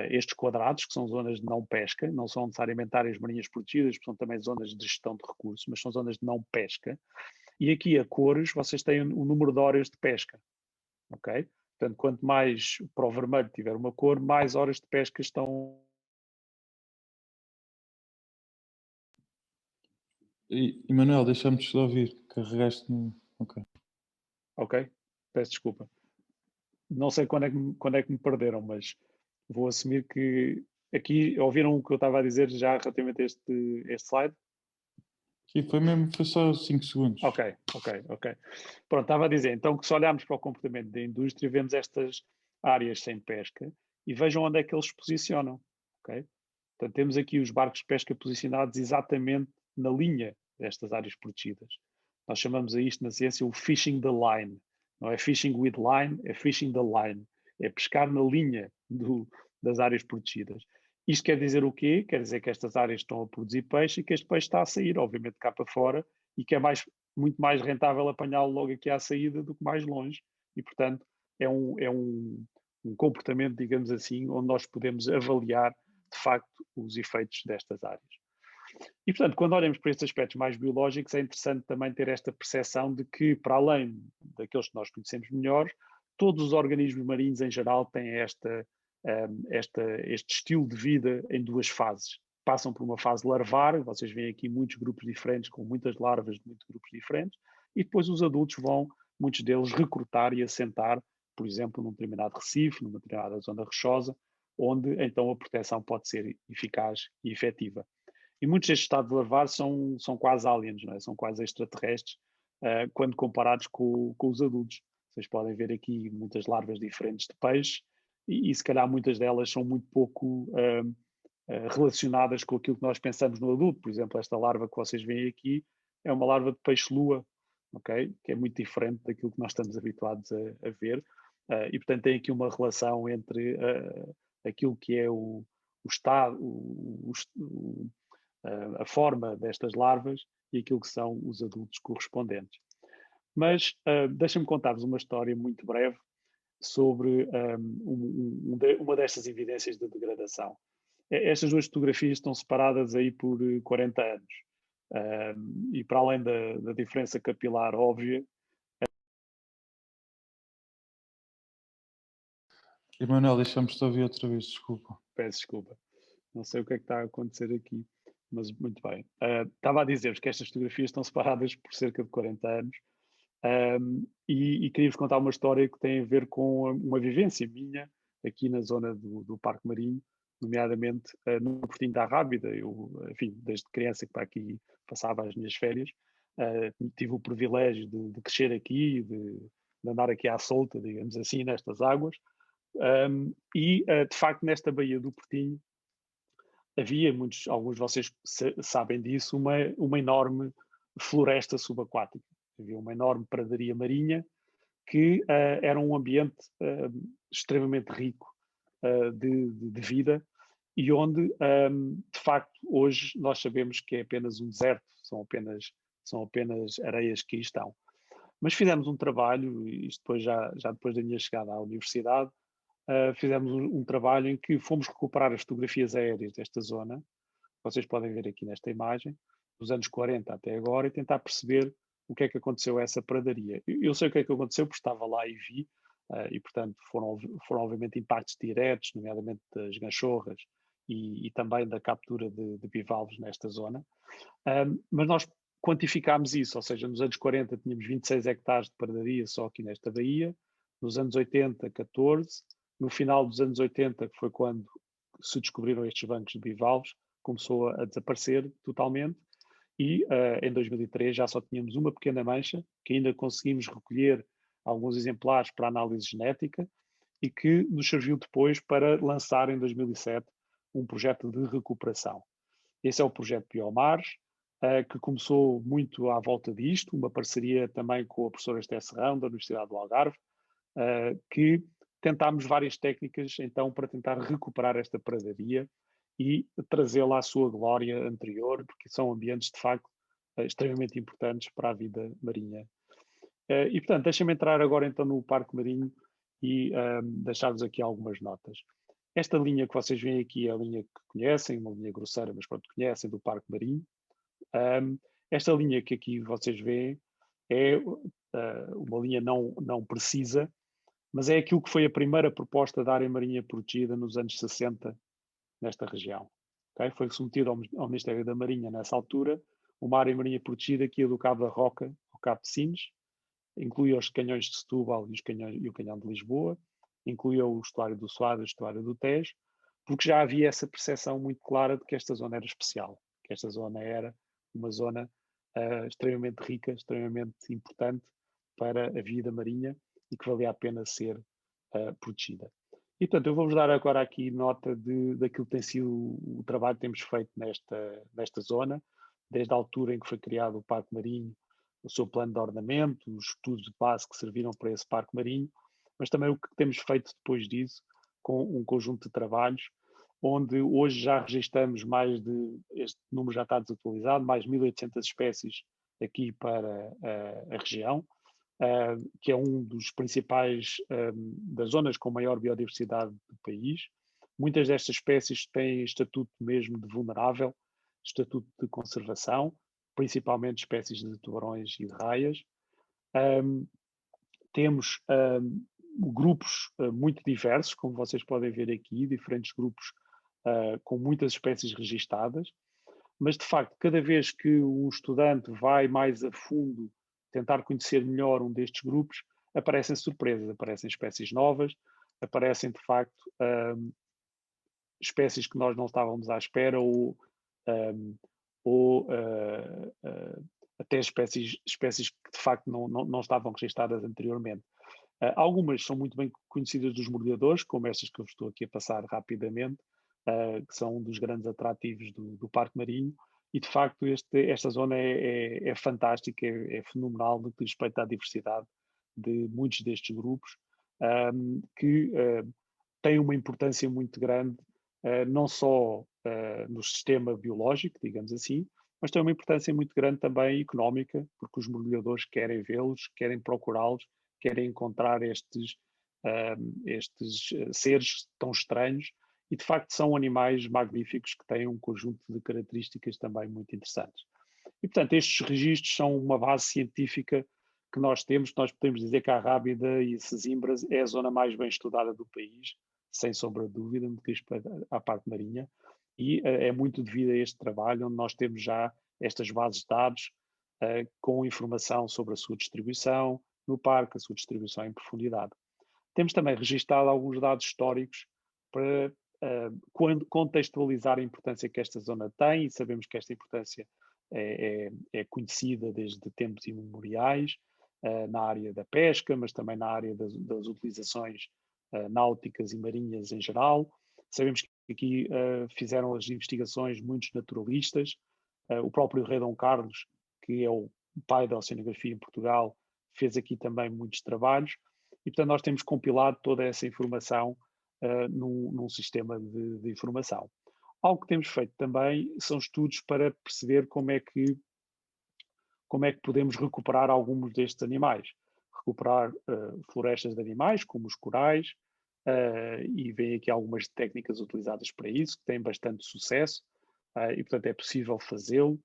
estes quadrados, que são zonas de não pesca, não são necessariamente áreas marinhas protegidas, são também zonas de gestão de recursos, mas são zonas de não pesca. E aqui a cores, vocês têm o número de horas de pesca. Ok? Portanto, quanto mais para o vermelho tiver uma cor, mais horas de pesca estão. E Manuel, deixamos de ouvir, carregaste no. Ok. Ok? Peço desculpa. Não sei quando é que me perderam, mas vou assumir que aqui ouviram o que eu estava a dizer já relativamente a este slide? Sim, foi só 5 segundos. Ok. Pronto, estava a dizer, então que se olharmos para o comportamento da indústria, vemos estas áreas sem pesca e vejam onde é que eles se posicionam, ok? Portanto, temos aqui os barcos de pesca posicionados exatamente na linha destas áreas protegidas. Nós chamamos a isto na ciência o fishing the line. Não é fishing with line, é fishing the line. É pescar na linha das áreas protegidas. Isto quer dizer o quê? Quer dizer que estas áreas estão a produzir peixe e que este peixe está a sair, obviamente, cá para fora e que é muito mais rentável apanhá-lo logo aqui à saída do que mais longe. E, portanto, é um comportamento, digamos assim, onde nós podemos avaliar, de facto, os efeitos destas áreas. E, portanto, quando olhamos para estes aspectos mais biológicos, é interessante também ter esta percepção de que, para além daqueles que nós conhecemos melhor, todos os organismos marinhos em geral têm este estilo de vida em duas fases. Passam por uma fase larvar, vocês veem aqui muitos grupos diferentes, com muitas larvas de muitos grupos diferentes, e depois os adultos vão, muitos deles, recrutar e assentar, por exemplo, num determinado recife, numa determinada zona rochosa, onde então a proteção pode ser eficaz e efetiva. E muitos destes estados de larvar são quase aliens, não é? São quase extraterrestres, quando comparados com os adultos. Vocês podem ver aqui muitas larvas diferentes de peixe, e se calhar muitas delas são muito pouco relacionadas com aquilo que nós pensamos no adulto. Por exemplo, esta larva que vocês veem aqui é uma larva de peixe-lua, ok? Que é muito diferente daquilo que nós estamos habituados a ver. E, portanto, tem aqui uma relação entre aquilo que é o estado, a forma destas larvas e aquilo que são os adultos correspondentes. Mas deixa-me contar-vos uma história muito breve sobre uma destas evidências de degradação. Estas duas fotografias estão separadas aí por 40 anos. E para além da diferença capilar óbvia. Emanuel, deixamos-te ouvir outra vez, desculpa. Peço desculpa. Não sei o que é que está a acontecer aqui, mas muito bem. Estava a dizer-vos que estas fotografias estão separadas por cerca de 40 anos. E queria-vos contar uma história que tem a ver com uma vivência minha aqui na zona do Parque Marinho, nomeadamente no Portinho da Rábida. Eu, enfim, desde criança que para aqui passava as minhas férias, tive o privilégio de crescer aqui, de andar aqui à solta, digamos assim, nestas águas. De facto, nesta Baía do Portinho, havia, alguns de vocês sabem disso, uma enorme floresta subaquática. Havia uma enorme pradaria marinha que era um ambiente extremamente rico de vida e onde, de facto, hoje nós sabemos que é apenas um deserto, são apenas areias que aí estão. Mas fizemos um trabalho, isto depois já depois da minha chegada à universidade, fizemos um trabalho em que fomos recuperar as fotografias aéreas desta zona, vocês podem ver aqui nesta imagem, dos anos 40 até agora, e tentar perceber o que é que aconteceu a essa pradaria. Eu sei o que é que aconteceu porque estava lá e vi, e portanto foram obviamente impactos diretos, nomeadamente das ganchorras e também da captura de bivalves nesta zona. Mas nós quantificámos isso, ou seja, nos anos 40 tínhamos 26 hectares de pradaria só aqui nesta baía, nos anos 80, 14, no final dos anos 80, que foi quando se descobriram estes bancos de bivalves, começou a desaparecer totalmente e em 2003 já só tínhamos uma pequena mancha, que ainda conseguimos recolher alguns exemplares para análise genética e que nos serviu depois para lançar em 2007 um projeto de recuperação. Esse é o projeto Biomars, que começou muito à volta disto, uma parceria também com a professora Esté Serrão, da Universidade do Algarve, que tentámos várias técnicas então para tentar recuperar esta pradaria e trazê-la à sua glória anterior, porque são ambientes de facto extremamente importantes para a vida marinha. E portanto, deixem-me entrar agora então no Parque Marinho e deixar-vos aqui algumas notas. Esta linha que vocês veem aqui é a linha que conhecem, uma linha grosseira, mas pronto, conhecem, do Parque Marinho. Esta linha que aqui vocês veem é uma linha não precisa, mas é aquilo que foi a primeira proposta da área marinha protegida nos anos 60 nesta região. Okay? Foi submetido ao Ministério da Marinha nessa altura uma área marinha protegida que ia do Cabo da Roca ao Cabo de Sines, incluía os canhões de Setúbal e o canhão de Lisboa, incluía o estuário do Suado e o estuário do Tejo, porque já havia essa percepção muito clara de que esta zona era especial, que esta zona era uma zona extremamente rica, extremamente importante para a vida marinha e que valia a pena ser protegida. E, portanto, eu vou-vos dar agora aqui nota daquilo que tem sido o trabalho que temos feito nesta zona, desde a altura em que foi criado o Parque Marinho, o seu plano de ordenamento, os estudos de base que serviram para esse Parque Marinho, mas também o que temos feito depois disso, com um conjunto de trabalhos, onde hoje já registramos este número já está desatualizado, mais 1.800 espécies aqui para a região, que é um dos principais das zonas com maior biodiversidade do país. Muitas destas espécies têm estatuto mesmo de vulnerável, estatuto de conservação, principalmente espécies de tubarões e de raias. Temos grupos muito diversos, como vocês podem ver aqui, diferentes grupos com muitas espécies registadas, mas de facto, cada vez que um estudante vai mais a fundo tentar conhecer melhor um destes grupos, aparecem surpresas, aparecem espécies novas, aparecem de facto espécies que nós não estávamos à espera ou até espécies que de facto não estavam registadas anteriormente. Algumas são muito bem conhecidas dos mergulhadores, como estas que eu estou aqui a passar rapidamente, que são um dos grandes atrativos do Parque Marinho, e de facto esta zona é fantástica, é fenomenal no que diz respeito à diversidade de muitos destes grupos, que têm uma importância muito grande, não só no sistema biológico, digamos assim, mas tem uma importância muito grande também económica, porque os mergulhadores querem vê-los, querem procurá-los, querem encontrar estes seres tão estranhos, e de facto são animais magníficos que têm um conjunto de características também muito interessantes. E portanto estes registros são uma base científica que nós temos. Nós podemos dizer que a Rábida e Sesimbras é a zona mais bem estudada do país, sem sombra de dúvida, no que diz à parte marinha, e é muito devido a este trabalho, onde nós temos já estas bases de dados com informação sobre a sua distribuição no parque, a sua distribuição em profundidade. Temos também registado alguns dados históricos para contextualizar a importância que esta zona tem, e sabemos que esta importância é conhecida desde tempos imemoriais, na área da pesca, mas também na área das utilizações náuticas e marinhas em geral. Sabemos que aqui fizeram as investigações muitos naturalistas, o próprio rei Dom Carlos, que é o pai da oceanografia em Portugal, fez aqui também muitos trabalhos, e portanto nós temos compilado toda essa informação num sistema de informação. Algo que temos feito também são estudos para perceber como é que podemos recuperar alguns destes animais. Recuperar florestas de animais, como os corais, e vem aqui algumas técnicas utilizadas para isso, que têm bastante sucesso, e portanto é possível fazê-lo.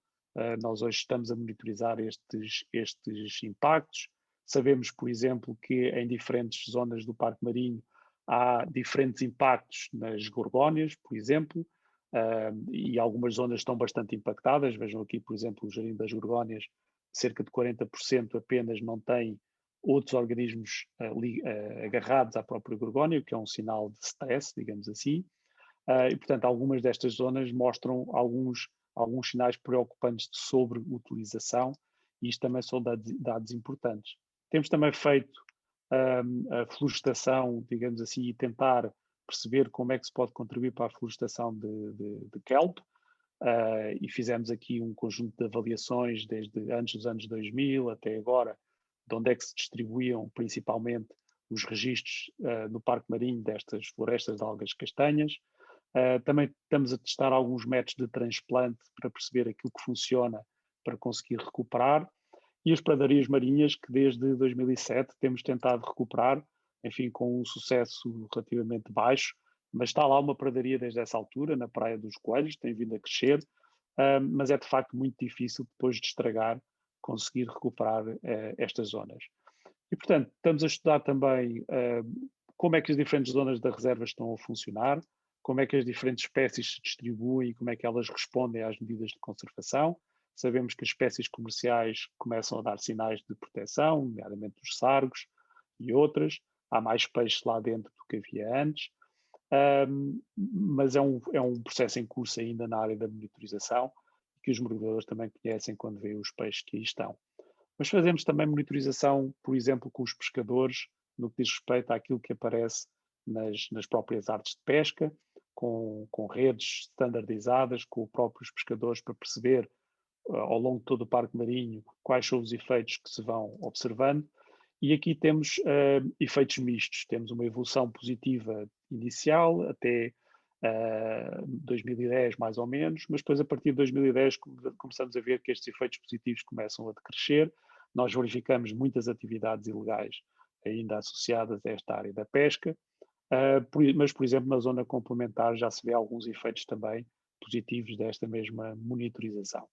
Nós hoje estamos a monitorizar estes impactos. Sabemos, por exemplo, que em diferentes zonas do Parque Marinho há diferentes impactos nas gorgónias, por exemplo, e algumas zonas estão bastante impactadas. Vejam aqui, por exemplo, o Jardim das Gorgónias, cerca de 40% apenas não tem outros organismos agarrados à própria gorgónia, o que é um sinal de stress, digamos assim. E, portanto, algumas destas zonas mostram alguns sinais preocupantes de sobreutilização, e isto também são dados importantes. Temos também feito a florestação, digamos assim, e tentar perceber como é que se pode contribuir para a florestação de kelp, e fizemos aqui um conjunto de avaliações desde antes dos anos 2000 até agora, de onde é que se distribuíam principalmente os registros no Parque Marinho destas florestas de algas castanhas. Também estamos a testar alguns métodos de transplante para perceber aquilo que funciona para conseguir recuperar, e as pradarias marinhas, que desde 2007 temos tentado recuperar, enfim, com um sucesso relativamente baixo, mas está lá uma pradaria desde essa altura, na Praia dos Coelhos, tem vindo a crescer, mas é de facto muito difícil, depois de estragar, conseguir recuperar estas zonas. E, portanto, estamos a estudar também como é que as diferentes zonas da reserva estão a funcionar, como é que as diferentes espécies se distribuem e como é que elas respondem às medidas de conservação. Sabemos que as espécies comerciais começam a dar sinais de proteção, nomeadamente os sargos e outras. Há mais peixes lá dentro do que havia antes, mas é um processo em curso ainda na área da monitorização, que os mergulhadores também conhecem quando veem os peixes que aí estão. Mas fazemos também monitorização, por exemplo, com os pescadores, no que diz respeito àquilo que aparece nas próprias artes de pesca, com redes standardizadas, com os próprios pescadores, para perceber ao longo de todo o Parque Marinho quais são os efeitos que se vão observando. E aqui temos efeitos mistos. Temos uma evolução positiva inicial até 2010, mais ou menos, mas depois, a partir de 2010, começamos a ver que estes efeitos positivos começam a decrescer. Nós verificamos muitas atividades ilegais ainda associadas a esta área da pesca, mas, por exemplo, na zona complementar já se vê alguns efeitos também positivos desta mesma monitorização.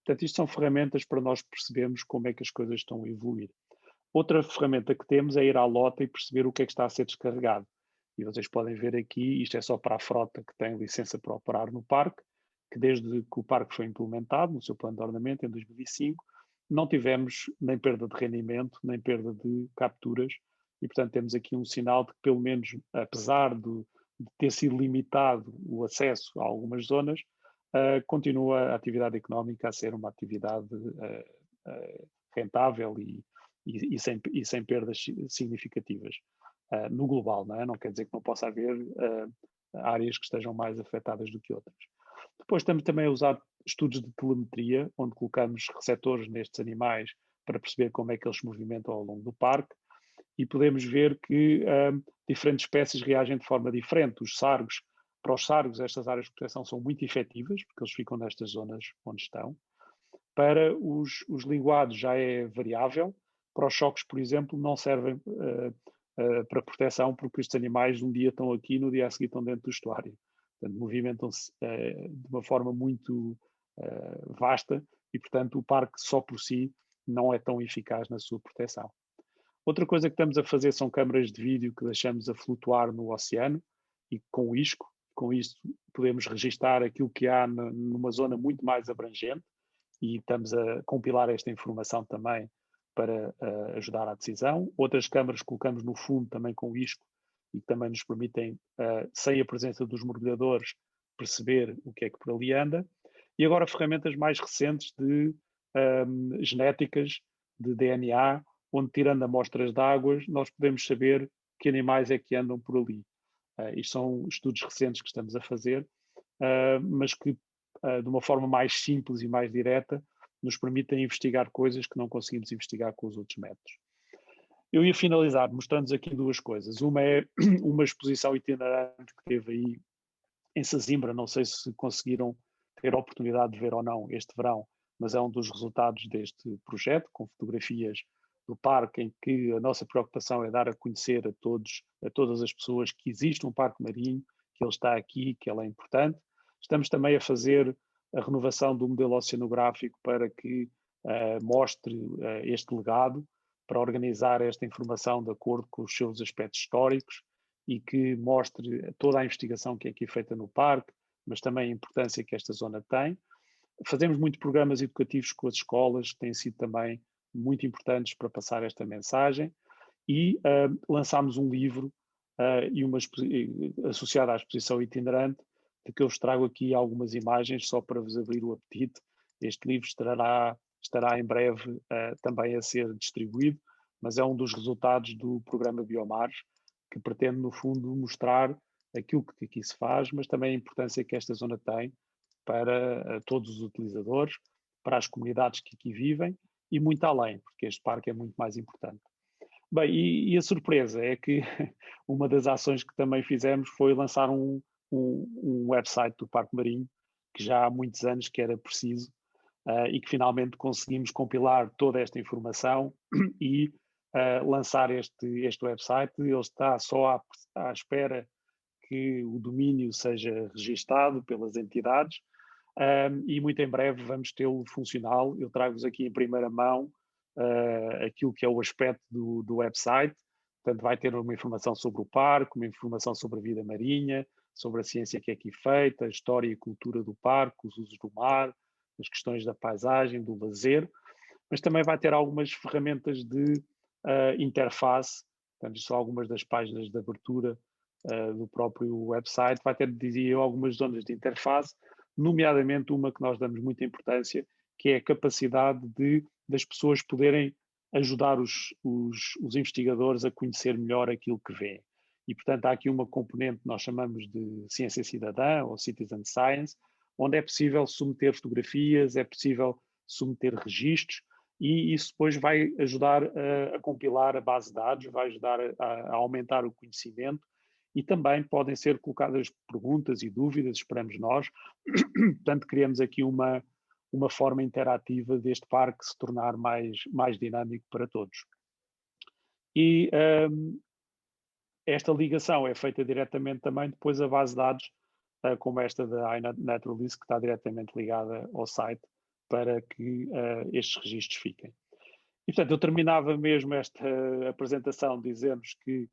Portanto, isto são ferramentas para nós percebermos como é que as coisas estão a evoluir. Outra ferramenta que temos é ir à lota e perceber o que é que está a ser descarregado. E vocês podem ver aqui, isto é só para a frota que tem licença para operar no parque, que desde que o parque foi implementado no seu plano de ordenamento, em 2005, não tivemos nem perda de rendimento, nem perda de capturas, e portanto temos aqui um sinal de que, pelo menos, apesar de ter sido limitado o acesso a algumas zonas, continua a atividade económica a ser uma atividade rentável e sem perdas significativas no global, não é? Não quer dizer que não possa haver áreas que estejam mais afetadas do que outras. Depois estamos também a usar estudos de telemetria, onde colocamos receptores nestes animais para perceber como é que eles se movimentam ao longo do parque, e podemos ver que diferentes espécies reagem de forma diferente. Para os sargos, estas áreas de proteção são muito efetivas, porque eles ficam nestas zonas onde estão. Para os linguados já é variável. Para os choques, por exemplo, não servem para proteção, porque estes animais um dia estão aqui, no dia a seguir estão dentro do estuário. Portanto, movimentam-se de uma forma muito vasta e, portanto, o parque só por si não é tão eficaz na sua proteção. Outra coisa que estamos a fazer são câmaras de vídeo que deixamos a flutuar no oceano e com o isco. Com isso podemos registar aquilo que há numa zona muito mais abrangente e estamos a compilar esta informação também para ajudar à decisão. Outras câmaras colocamos no fundo também com o isco e também nos permitem, sem a presença dos mergulhadores, perceber o que é que por ali anda. E agora ferramentas mais recentes de genéticas, de DNA, onde, tirando amostras de águas, nós podemos saber que animais é que andam por ali. Isto são estudos recentes que estamos a fazer, mas que, de uma forma mais simples e mais direta, nos permitem investigar coisas que não conseguimos investigar com os outros métodos. Eu ia finalizar mostrando-vos aqui duas coisas. Uma é uma exposição itinerante que teve aí em Sesimbra, não sei se conseguiram ter a oportunidade de ver ou não este verão, mas é um dos resultados deste projeto, com fotografias do parque, em que a nossa preocupação é dar a conhecer a todas as pessoas que existe um parque marinho, que ele está aqui, que ele é importante. Estamos também a fazer a renovação do modelo oceanográfico para que mostre este legado, para organizar esta informação de acordo com os seus aspectos históricos e que mostre toda a investigação que é aqui feita no parque, mas também a importância que esta zona tem. Fazemos muitos programas educativos com as escolas, que têm sido também muito importantes para passar esta mensagem, e lançámos um livro associado à exposição itinerante, de que eu vos trago aqui algumas imagens só para vos abrir o apetite. Este livro estará em breve também a ser distribuído, mas é um dos resultados do programa Biomares, que pretende, no fundo, mostrar aquilo que aqui se faz, mas também a importância que esta zona tem para todos os utilizadores, para as comunidades que aqui vivem e muito além, porque este parque é muito mais importante. Bem, e a surpresa é que uma das ações que também fizemos foi lançar um website do Parque Marinho, que já há muitos anos que era preciso, e que finalmente conseguimos compilar toda esta informação e lançar este website. Ele está só à espera que o domínio seja registado pelas entidades, e muito em breve vamos tê-lo funcional. Eu trago-vos aqui em primeira mão aquilo que é o aspecto do website. Portanto, vai ter uma informação sobre o parque, uma informação sobre a vida marinha, sobre a ciência que é aqui feita, a história e cultura do parque, os usos do mar, as questões da paisagem, do lazer, mas também vai ter algumas ferramentas de interface. Portanto, são algumas das páginas de abertura do próprio website. Vai ter, dizia eu, algumas zonas de interface, nomeadamente uma que nós damos muita importância, que é a capacidade das pessoas poderem ajudar os investigadores a conhecer melhor aquilo que vêem. E, portanto, há aqui uma componente que nós chamamos de ciência cidadã, ou citizen science, onde é possível submeter fotografias, é possível submeter registros, e isso depois vai ajudar a compilar a base de dados, vai ajudar a aumentar o conhecimento, e também podem ser colocadas perguntas e dúvidas, esperamos nós. Portanto, criamos aqui uma forma interativa deste parque se tornar mais dinâmico para todos. E esta ligação é feita diretamente também depois a base de dados, como esta da iNaturalist, que está diretamente ligada ao site, para que estes registros fiquem. E, portanto, eu terminava mesmo esta apresentação dizendo-vos que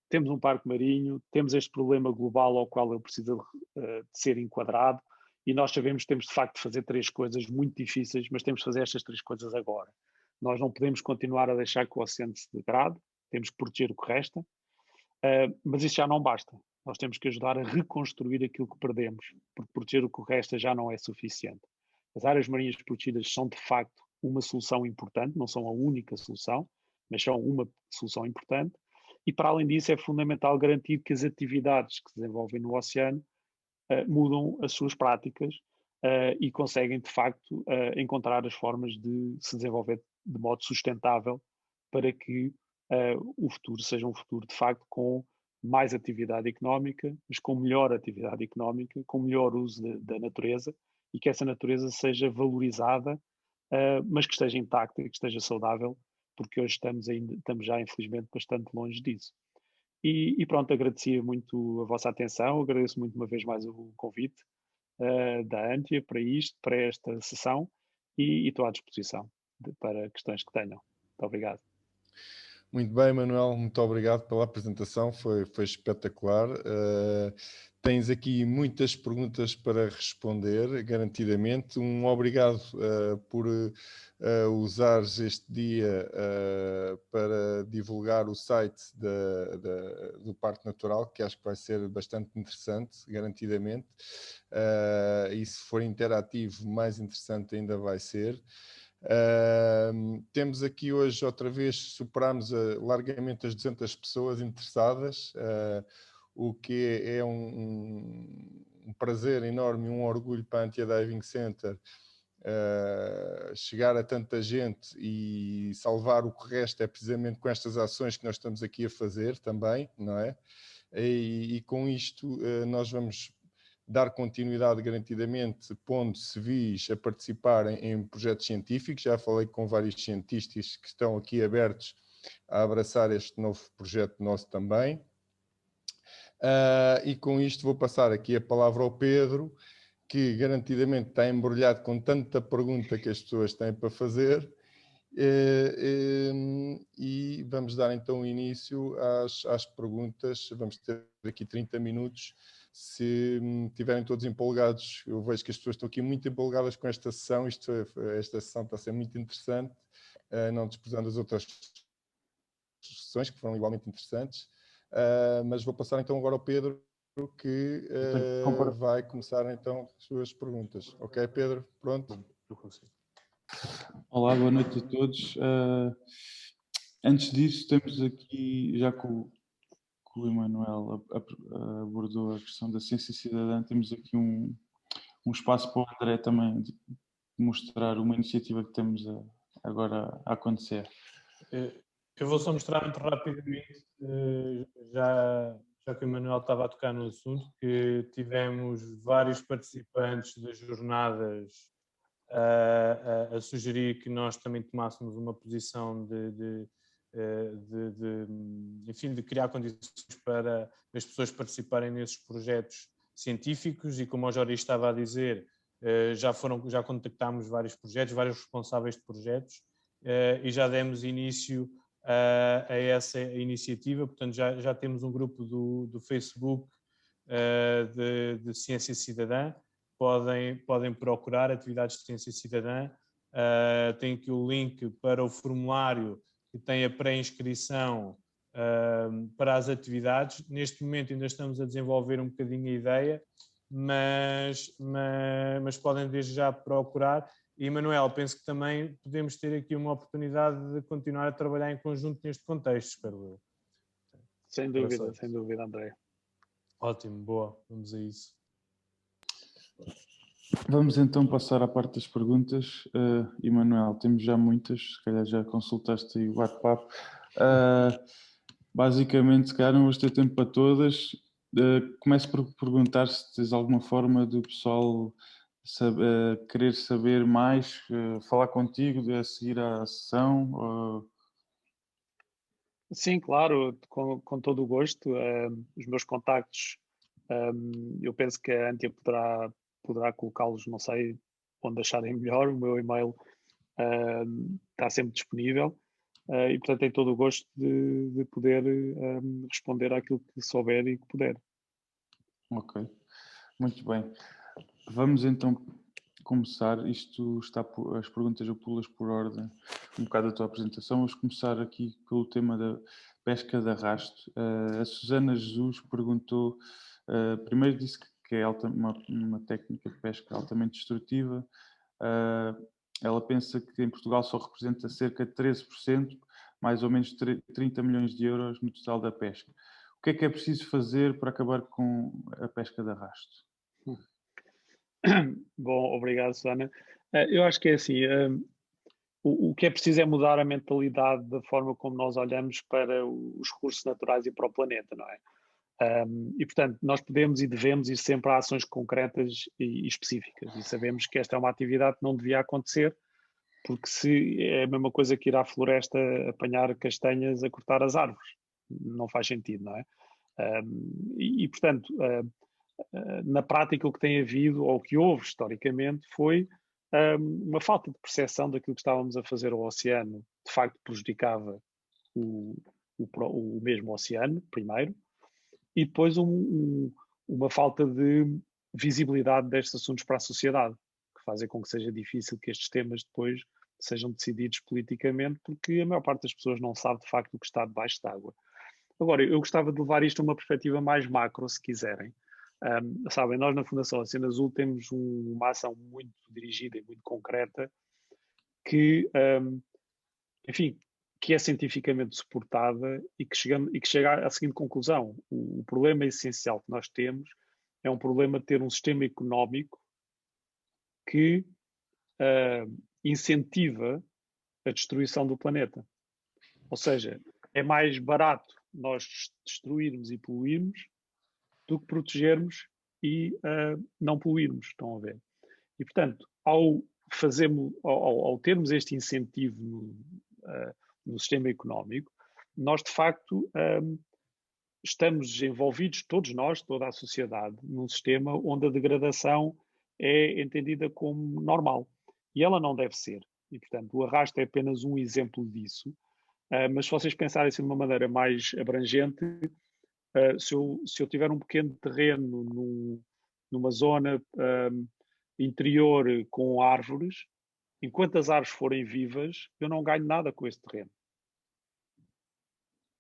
temos um parque marinho, temos este problema global ao qual ele precisa de ser enquadrado, e nós sabemos que temos de facto de fazer 3 coisas muito difíceis, mas temos de fazer estas 3 coisas agora. Nós não podemos continuar a deixar que o oceano se degrade, temos que proteger o que resta, mas isso já não basta. Nós temos que ajudar a reconstruir aquilo que perdemos, porque proteger o que resta já não é suficiente. As áreas marinhas protegidas são de facto uma solução importante, não são a única solução, mas são uma solução importante, e para além disso é fundamental garantir que as atividades que se desenvolvem no oceano mudam as suas práticas e conseguem, de facto, encontrar as formas de se desenvolver de modo sustentável para que o futuro seja um futuro, de facto, com mais atividade económica, mas com melhor atividade económica, com melhor uso da natureza e que essa natureza seja valorizada, mas que esteja intacta e que esteja saudável, porque hoje estamos já, infelizmente, bastante longe disso. E pronto, agradecia muito a vossa atenção, agradeço muito uma vez mais o convite da Antia para esta sessão e estou à disposição para questões que tenham. Muito obrigado. Muito bem, Manuel, muito obrigado pela apresentação, foi espetacular. Tens aqui muitas perguntas para responder, garantidamente. Um obrigado por usares este dia para divulgar o site do Parque Natural, que acho que vai ser bastante interessante, garantidamente. E se for interativo, mais interessante ainda vai ser. Temos aqui hoje outra vez, superámos largamente as 200 pessoas interessadas, o que é um prazer enorme, um orgulho para a Antia Diving Center chegar a tanta gente e salvar o que resta é precisamente com estas ações que nós estamos aqui a fazer também, não é? E com isto nós vamos dar continuidade garantidamente, pondo civis a participar em projetos científicos. Já falei com vários cientistas que estão aqui abertos a abraçar este novo projeto nosso também. E com isto vou passar aqui a palavra ao Pedro, que garantidamente está embrulhado com tanta pergunta que as pessoas têm para fazer. E vamos dar então início às perguntas. Vamos ter aqui 30 minutos. Se estiverem todos empolgados, eu vejo que as pessoas estão aqui muito empolgadas com esta sessão. Esta sessão está a ser muito interessante, não desprezando as outras sessões que foram igualmente interessantes. Mas vou passar então agora ao Pedro, que vai começar então as suas perguntas. Ok, Pedro? Pronto? Eu consigo. Olá, boa noite a todos. Antes disso, temos aqui, já que o Emanuel abordou a questão da ciência cidadã, temos aqui um espaço para o André também de mostrar uma iniciativa que temos agora a acontecer. Eu vou só mostrar muito rapidamente, já que o Emanuel estava a tocar no assunto, que tivemos vários participantes das jornadas a sugerir que nós também tomássemos uma posição enfim, de criar condições para as pessoas participarem nesses projetos científicos e, como o Jorge estava a dizer, já contactámos vários projetos, vários responsáveis de projetos e já demos início a essa iniciativa. Portanto, já temos um grupo do Facebook de Ciência Cidadã. Podem procurar atividades de ciência cidadã. Tem aqui o link para o formulário que tem a pré-inscrição para as atividades. Neste momento ainda estamos a desenvolver um bocadinho a ideia, mas podem desde já procurar. E, Manuel, penso que também podemos ter aqui uma oportunidade de continuar a trabalhar em conjunto neste contexto, espero eu. Sem dúvida, André. Ótimo, boa, vamos a isso. Vamos então passar à parte das perguntas. Emanuel, temos já muitas, se calhar já consultaste aí o bate-papo. Basicamente, se calhar não vou ter tempo para todas. Começo por perguntar se tens alguma forma do pessoal querer saber mais, falar contigo, a seguir à sessão. Sim, claro, com todo o gosto. Os meus contactos, eu penso que a Antia poderá colocá-los, não sei onde acharem melhor. O meu e-mail está sempre disponível e, portanto, tenho todo o gosto de poder responder àquilo que souber e que puder. Ok, muito bem. Vamos então começar. Isto as perguntas eu pulas por ordem um bocado da tua apresentação. Vamos começar aqui pelo tema da pesca de arrasto. A Susana Jesus perguntou, primeiro disse que é uma técnica de pesca altamente destrutiva. Ela pensa que em Portugal só representa cerca de 13%, mais ou menos 30 milhões de euros no total da pesca. O que é preciso fazer para acabar com a pesca de arrasto? Bom, obrigado, Susana. Eu acho que é assim, o que é preciso é mudar a mentalidade da forma como nós olhamos para os recursos naturais e para o planeta, não é? E, portanto, nós podemos e devemos ir sempre a ações concretas e específicas. E sabemos que esta é uma atividade que não devia acontecer, porque se é a mesma coisa que ir à floresta apanhar castanhas a cortar as árvores. Não faz sentido, não é? Portanto, na prática, o que tem havido, ou o que houve historicamente, foi uma falta de percepção daquilo que estávamos a fazer ao oceano. De facto, prejudicava o mesmo oceano, primeiro, e depois uma falta de visibilidade destes assuntos para a sociedade, que fazem com que seja difícil que estes temas depois sejam decididos politicamente, porque a maior parte das pessoas não sabe de facto o que está debaixo d'água. Agora, eu gostava de levar isto a uma perspectiva mais macro, se quiserem. Sabem, nós na Fundação Oceano Azul temos uma ação muito dirigida e muito concreta que, enfim, que é cientificamente suportada e que chega à seguinte conclusão. O problema essencial que nós temos é um problema de ter um sistema económico que incentiva a destruição do planeta. Ou seja, é mais barato nós destruirmos e poluirmos do que protegermos e não poluirmos, estão a ver? E, portanto, ao termos este incentivo no sistema económico, nós, de facto, estamos envolvidos, todos nós, toda a sociedade, num sistema onde a degradação é entendida como normal. E ela não deve ser. E, portanto, o arrasto é apenas um exemplo disso. Mas se vocês pensarem assim de uma maneira mais abrangente, se eu tiver um pequeno terreno numa zona interior com árvores, enquanto as árvores forem vivas, eu não ganho nada com esse terreno.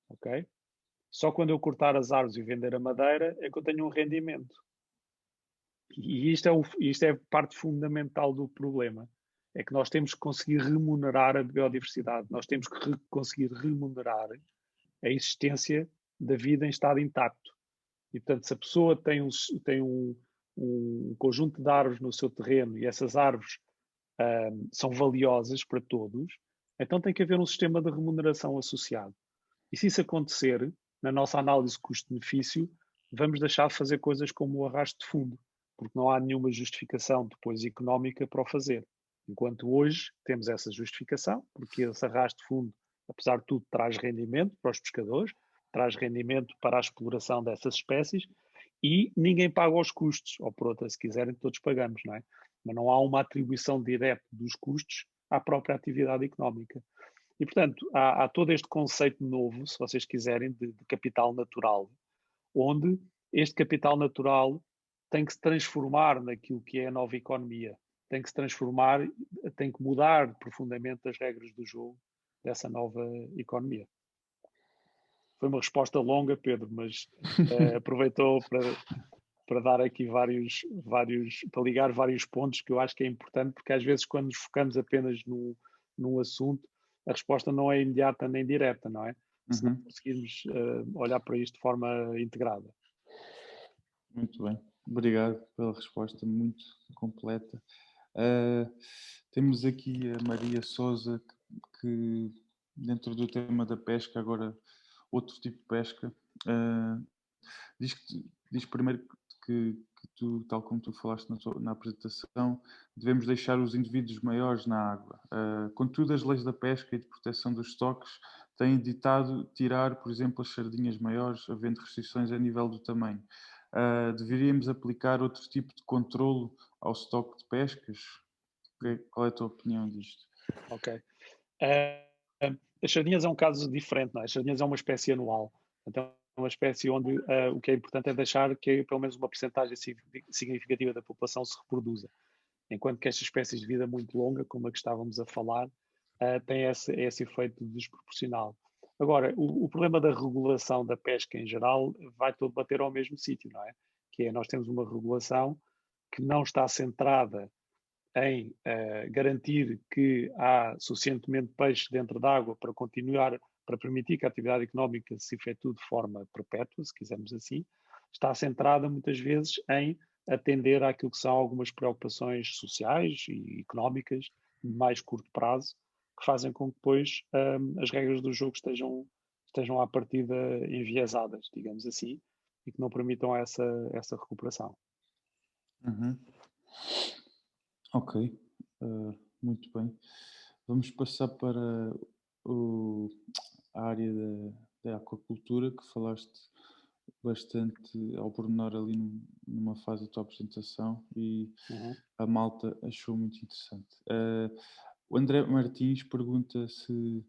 Ok? Só quando eu cortar as árvores e vender a madeira é que eu tenho um rendimento. E isto é parte fundamental do problema. É que nós temos que conseguir remunerar a biodiversidade. Nós temos que conseguir remunerar a existência da vida em estado intacto. E, portanto, se a pessoa tem um conjunto de árvores no seu terreno e essas árvores são valiosas para todos, então tem que haver um sistema de remuneração associado. E se isso acontecer, na nossa análise custo-benefício, vamos deixar de fazer coisas como o arrasto de fundo, porque não há nenhuma justificação depois económica para o fazer. Enquanto hoje temos essa justificação, porque esse arrasto de fundo, apesar de tudo, traz rendimento para os pescadores, traz rendimento para a exploração dessas espécies e ninguém paga os custos, ou por outra, se quiserem, todos pagamos, não é? Mas não há uma atribuição direta dos custos à própria atividade económica. E, portanto, há todo este conceito novo, se vocês quiserem, de capital natural, onde este capital natural tem que se transformar naquilo que é a nova economia, tem que se transformar, tem que mudar profundamente as regras do jogo dessa nova economia. Foi uma resposta longa, Pedro, mas aproveitou para dar aqui para ligar vários pontos que eu acho que é importante, porque às vezes quando nos focamos apenas num assunto, a resposta não é imediata nem direta, não é? Se não conseguirmos olhar para isto de forma integrada. Muito bem, obrigado pela resposta muito completa. Temos aqui a Maria Sousa, que dentro do tema da pesca, agora outro tipo de pesca, diz primeiro que tu, tal como tu falaste na apresentação, devemos deixar os indivíduos maiores na água. Contudo, as leis da pesca e de proteção dos estoques têm ditado tirar, por exemplo, as sardinhas maiores, havendo restrições a nível do tamanho. Deveríamos aplicar outro tipo de controlo ao estoque de pescas? Qual é a tua opinião disto? Ok. As sardinhas é um caso diferente, não é? As sardinhas é uma espécie anual. Então, é uma espécie onde o que é importante é deixar que pelo menos uma percentagem significativa da população se reproduza. Enquanto que estas espécies de vida muito longa, como a que estávamos a falar, têm esse efeito desproporcional. Agora, o problema da regulação da pesca em geral vai todo bater ao mesmo sítio, não é? Que é, nós temos uma regulação que não está centrada em garantir que há suficientemente peixe dentro d'água para permitir que a atividade económica se efetue de forma perpétua, se quisermos assim, está centrada muitas vezes em atender àquilo que são algumas preocupações sociais e económicas de mais curto prazo, que fazem com que depois as regras do jogo estejam à partida enviesadas, digamos assim, e que não permitam essa recuperação. Uhum. Ok, muito bem. Vamos passar para a área da aquacultura, que falaste bastante ao pormenor ali numa fase da tua apresentação e a malta achou muito interessante. O André Martins pergunta se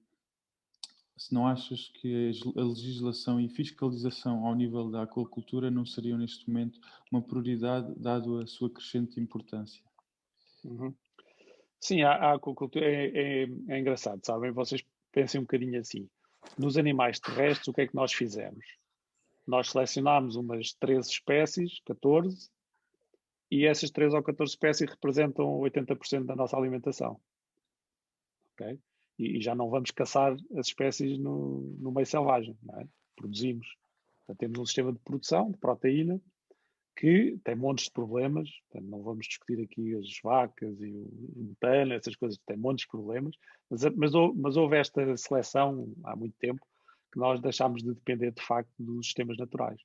não achas que a legislação e fiscalização ao nível da aquacultura não seriam neste momento uma prioridade, dado a sua crescente importância. Sim, a aquacultura é engraçado, sabem? Vocês pensem um bocadinho assim. Nos animais terrestres, o que é que nós fizemos? Nós selecionámos umas 13 espécies, 14, e essas 13 ou 14 espécies representam 80% da nossa alimentação. Okay? E já não vamos caçar as espécies no meio selvagem, não é? Produzimos. Então, temos um sistema de produção de proteína que tem montes de problemas, portanto, não vamos discutir aqui as vacas e o metano, essas coisas, tem montes de problemas, mas houve esta seleção há muito tempo que nós deixámos de depender de facto dos sistemas naturais.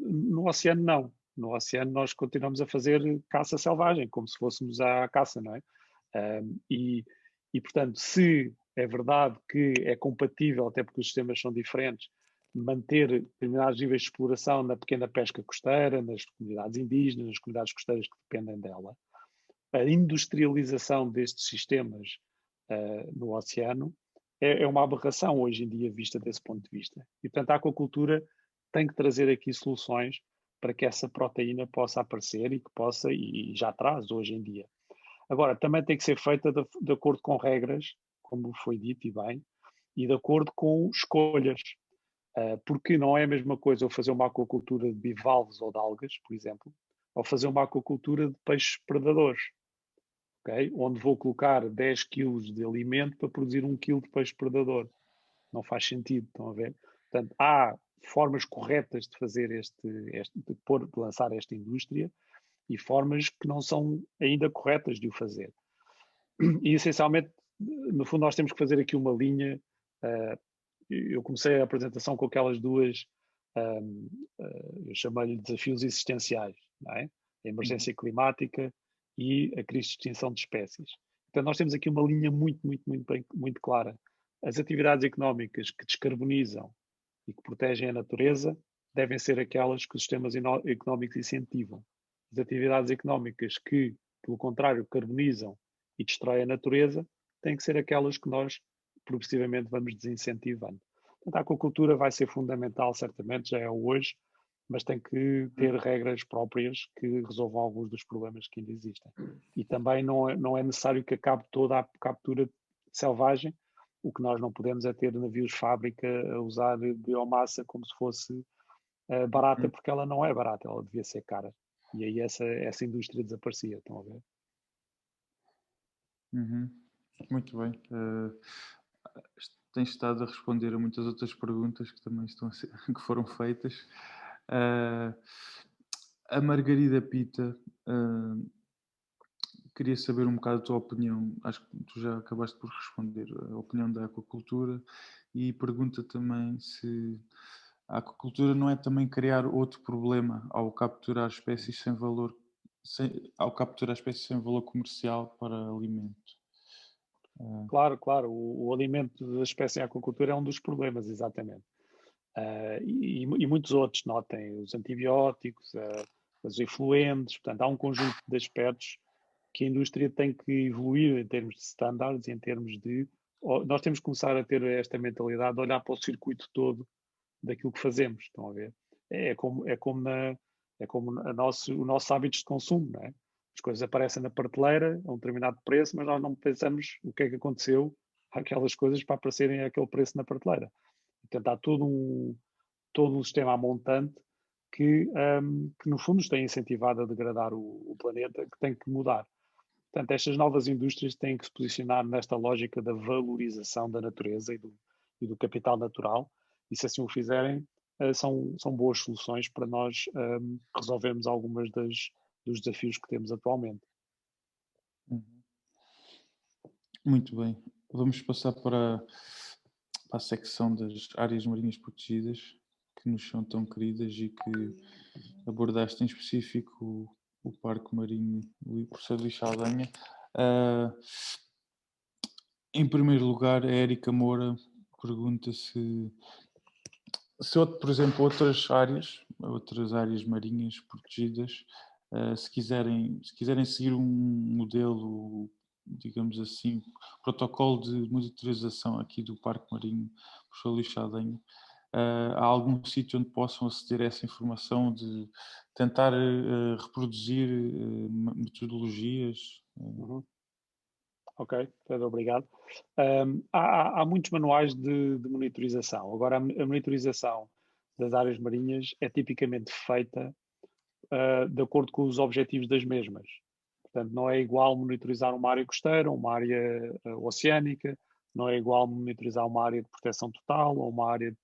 No oceano não. No oceano nós continuamos a fazer caça selvagem, como se fôssemos à caça, não é? E portanto, se é verdade que é compatível, até porque os sistemas são diferentes, manter determinados níveis de exploração na pequena pesca costeira, nas comunidades indígenas, nas comunidades costeiras que dependem dela, a industrialização destes sistemas no oceano é uma aberração hoje em dia vista desse ponto de vista. E portanto a aquacultura tem que trazer aqui soluções para que essa proteína possa aparecer e que possa, e já traz hoje em dia. Agora, também tem que ser feita de acordo com regras, como foi dito e bem, e de acordo com escolhas. Porque não é a mesma coisa eu fazer uma aquacultura de bivalves ou de algas, por exemplo, ou fazer uma aquacultura de peixes predadores, okay? Onde vou colocar 10 kg de alimento para produzir 1 kg de peixe predador. Não faz sentido, estão a ver? Portanto, há formas corretas de fazer de lançar esta indústria e formas que não são ainda corretas de o fazer. E, essencialmente, no fundo, nós temos que fazer aqui uma linha. Eu comecei a apresentação com aquelas duas, eu chamei-lhe desafios existenciais, não é? A emergência climática e a crise de extinção de espécies. Então, nós temos aqui uma linha muito clara. As atividades económicas que descarbonizam e que protegem a natureza devem ser aquelas que os sistemas económicos incentivam. As atividades económicas que, pelo contrário, carbonizam e destroem a natureza têm que ser aquelas que nós progressivamente vamos desincentivando. Portanto, a aquacultura vai ser fundamental, certamente, já é hoje, mas tem que ter regras próprias que resolvam alguns dos problemas que ainda existem. E também não é necessário que acabe toda a captura selvagem. O que nós não podemos é ter navios fábrica a usar biomassa como se fosse barata, porque ela não é barata, ela devia ser cara. E aí essa indústria desaparecia, estão a ver? Muito bem. Tens estado a responder a muitas outras perguntas que também que foram feitas. A Margarida Pita queria saber um bocado a tua opinião. Acho que tu já acabaste por responder a opinião da aquacultura e pergunta também se a aquacultura não é também criar outro problema ao capturar espécies sem valor comercial para alimento. Claro. O alimento da espécie em aquacultura é um dos problemas, exatamente. E muitos outros, notem, os antibióticos, os efluentes, portanto, há um conjunto de aspectos que a indústria tem que evoluir em termos de standards e em termos de... Nós temos que começar a ter esta mentalidade de olhar para o circuito todo daquilo que fazemos, estão a ver? É como o nosso hábitos de consumo, não é? As coisas aparecem na prateleira a um determinado preço, mas nós não pensamos o que é que aconteceu àquelas coisas para aparecerem aquele preço na prateleira. Portanto, há todo um sistema à montante que no fundo nos tem incentivado a degradar o planeta, que tem que mudar. Portanto, estas novas indústrias têm que se posicionar nesta lógica da valorização da natureza e do capital natural, e se assim o fizerem, são boas soluções para nós resolvermos algumas dos desafios que temos atualmente. Muito bem. Vamos passar para a secção das áreas marinhas protegidas, que nos são tão queridas e que abordaste em específico o Parque Marinho Professor Luís Saldanha. Em primeiro lugar, a Érica Moura pergunta se, por exemplo, outras áreas marinhas protegidas, se quiserem seguir um modelo, digamos assim, protocolo de monitorização aqui do Parque Marinho Professor Luís Saldanha, há algum sítio onde possam aceder a essa informação, de tentar reproduzir metodologias? Uhum. Ok, Pedro, obrigado. Há muitos manuais de monitorização. Agora, a monitorização das áreas marinhas é tipicamente feita de acordo com os objetivos das mesmas. Portanto, não é igual monitorizar uma área costeira, uma área oceânica, não é igual monitorizar uma área de proteção total ou uma área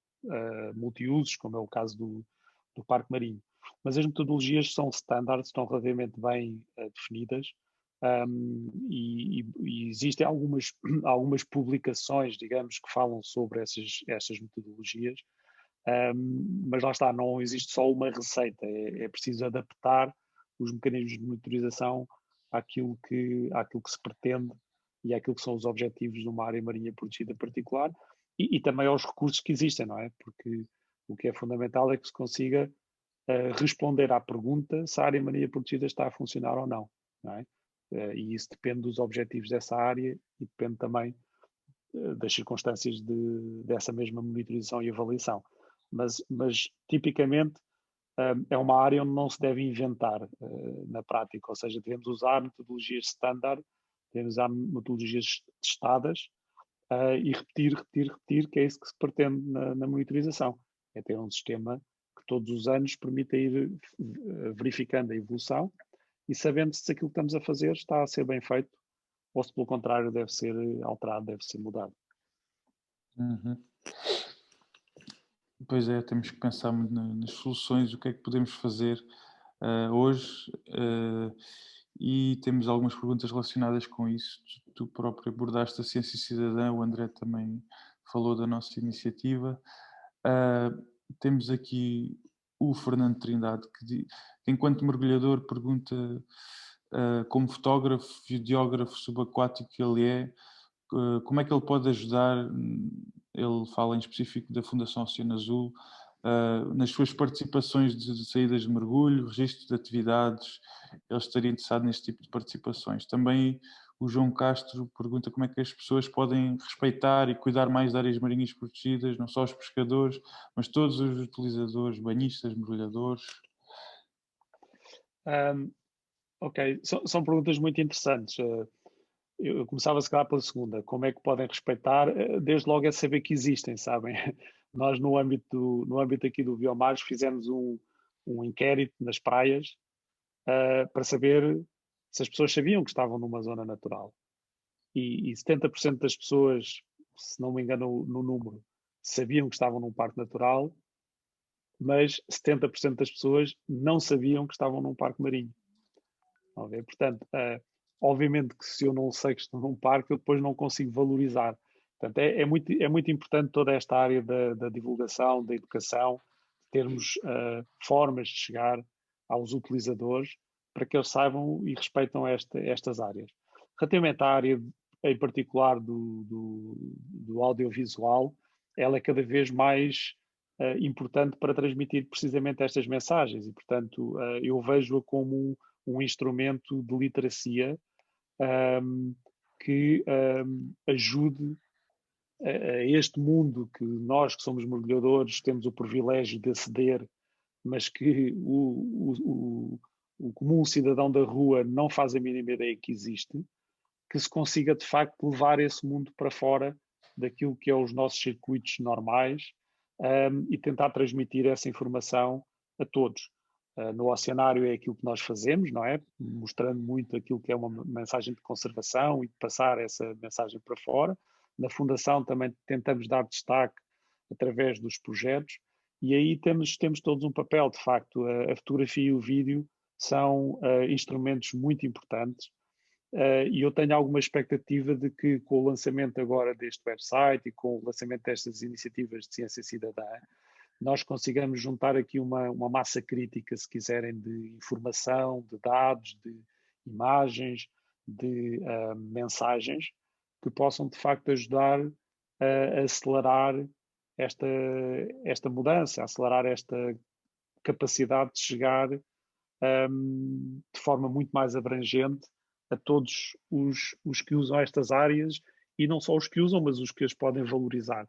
multiusos, como é o caso do Parque Marinho. Mas as metodologias são standards, estão relativamente bem definidas, e existem algumas publicações, digamos, que falam sobre essas metodologias, mas lá está, não existe só uma receita, é preciso adaptar os mecanismos de monitorização àquilo que se pretende e àquilo que são os objetivos de uma área marinha protegida particular e também aos recursos que existem, não é? Porque o que é fundamental é que se consiga responder à pergunta se a área marinha protegida está a funcionar ou não, não é? E isso depende dos objetivos dessa área e depende também das circunstâncias dessa mesma monitorização e avaliação. Mas tipicamente, é uma área onde não se deve inventar na prática, ou seja, devemos usar metodologias standard, devemos usar metodologias testadas e repetir, que é isso que se pretende na monitorização. É ter um sistema que todos os anos permita ir verificando a evolução e sabendo se aquilo que estamos a fazer está a ser bem feito ou se pelo contrário deve ser alterado, deve ser mudado. Uhum. Pois é, temos que pensar nas soluções, o que é que podemos fazer hoje, e temos algumas perguntas relacionadas com isso. Tu próprio abordaste a ciência cidadã, o André também falou da nossa iniciativa. Temos aqui o Fernando Trindade, que enquanto mergulhador pergunta, como fotógrafo, videógrafo subaquático que ele é, como é que ele pode ajudar? Ele fala em específico da Fundação Oceano Azul, nas suas participações de saídas de mergulho, registro de atividades. Ele estaria interessado neste tipo de participações. Também o João Castro pergunta como é que as pessoas podem respeitar e cuidar mais de áreas marinhas protegidas, não só os pescadores, mas todos os utilizadores, banhistas, mergulhadores. Ok, são perguntas muito interessantes. Eu começava se calhar pela segunda. Como é que podem respeitar? Desde logo é saber que existem, sabem? Nós no âmbito aqui do Biomares fizemos um inquérito nas praias para saber se as pessoas sabiam que estavam numa zona natural. E 70% das pessoas, se não me engano no número, sabiam que estavam num parque natural, mas 70% das pessoas não sabiam que estavam num parque marinho. Portanto, obviamente que se eu não sei que estou num parque, eu depois não consigo valorizar. Portanto, é muito importante toda esta área da divulgação, da educação, termos formas de chegar aos utilizadores para que eles saibam e respeitam estas áreas. Relativamente à área em particular do audiovisual, ela é cada vez mais importante para transmitir precisamente estas mensagens e, portanto, eu vejo-a como um instrumento de literacia que ajude a este mundo que nós, que somos mergulhadores, temos o privilégio de aceder, mas que o comum cidadão da rua não faz a mínima ideia que existe, que se consiga de facto levar esse mundo para fora daquilo que é os nossos circuitos normais e tentar transmitir essa informação a todos. No oceanário é aquilo que nós fazemos, não é? Mostrando muito aquilo que é uma mensagem de conservação e de passar essa mensagem para fora. Na Fundação também tentamos dar destaque através dos projetos E aí temos todos um papel, de facto. A fotografia e o vídeo são instrumentos muito importantes. E eu tenho alguma expectativa de que, com o lançamento agora deste website e com o lançamento destas iniciativas de ciência cidadã, nós consigamos juntar aqui uma massa crítica, se quiserem, de informação, de dados, de imagens, de mensagens, que possam, de facto, ajudar a acelerar esta mudança, a acelerar esta capacidade de chegar de forma muito mais abrangente a todos os que usam estas áreas, e não só os que usam, mas os que as podem valorizar.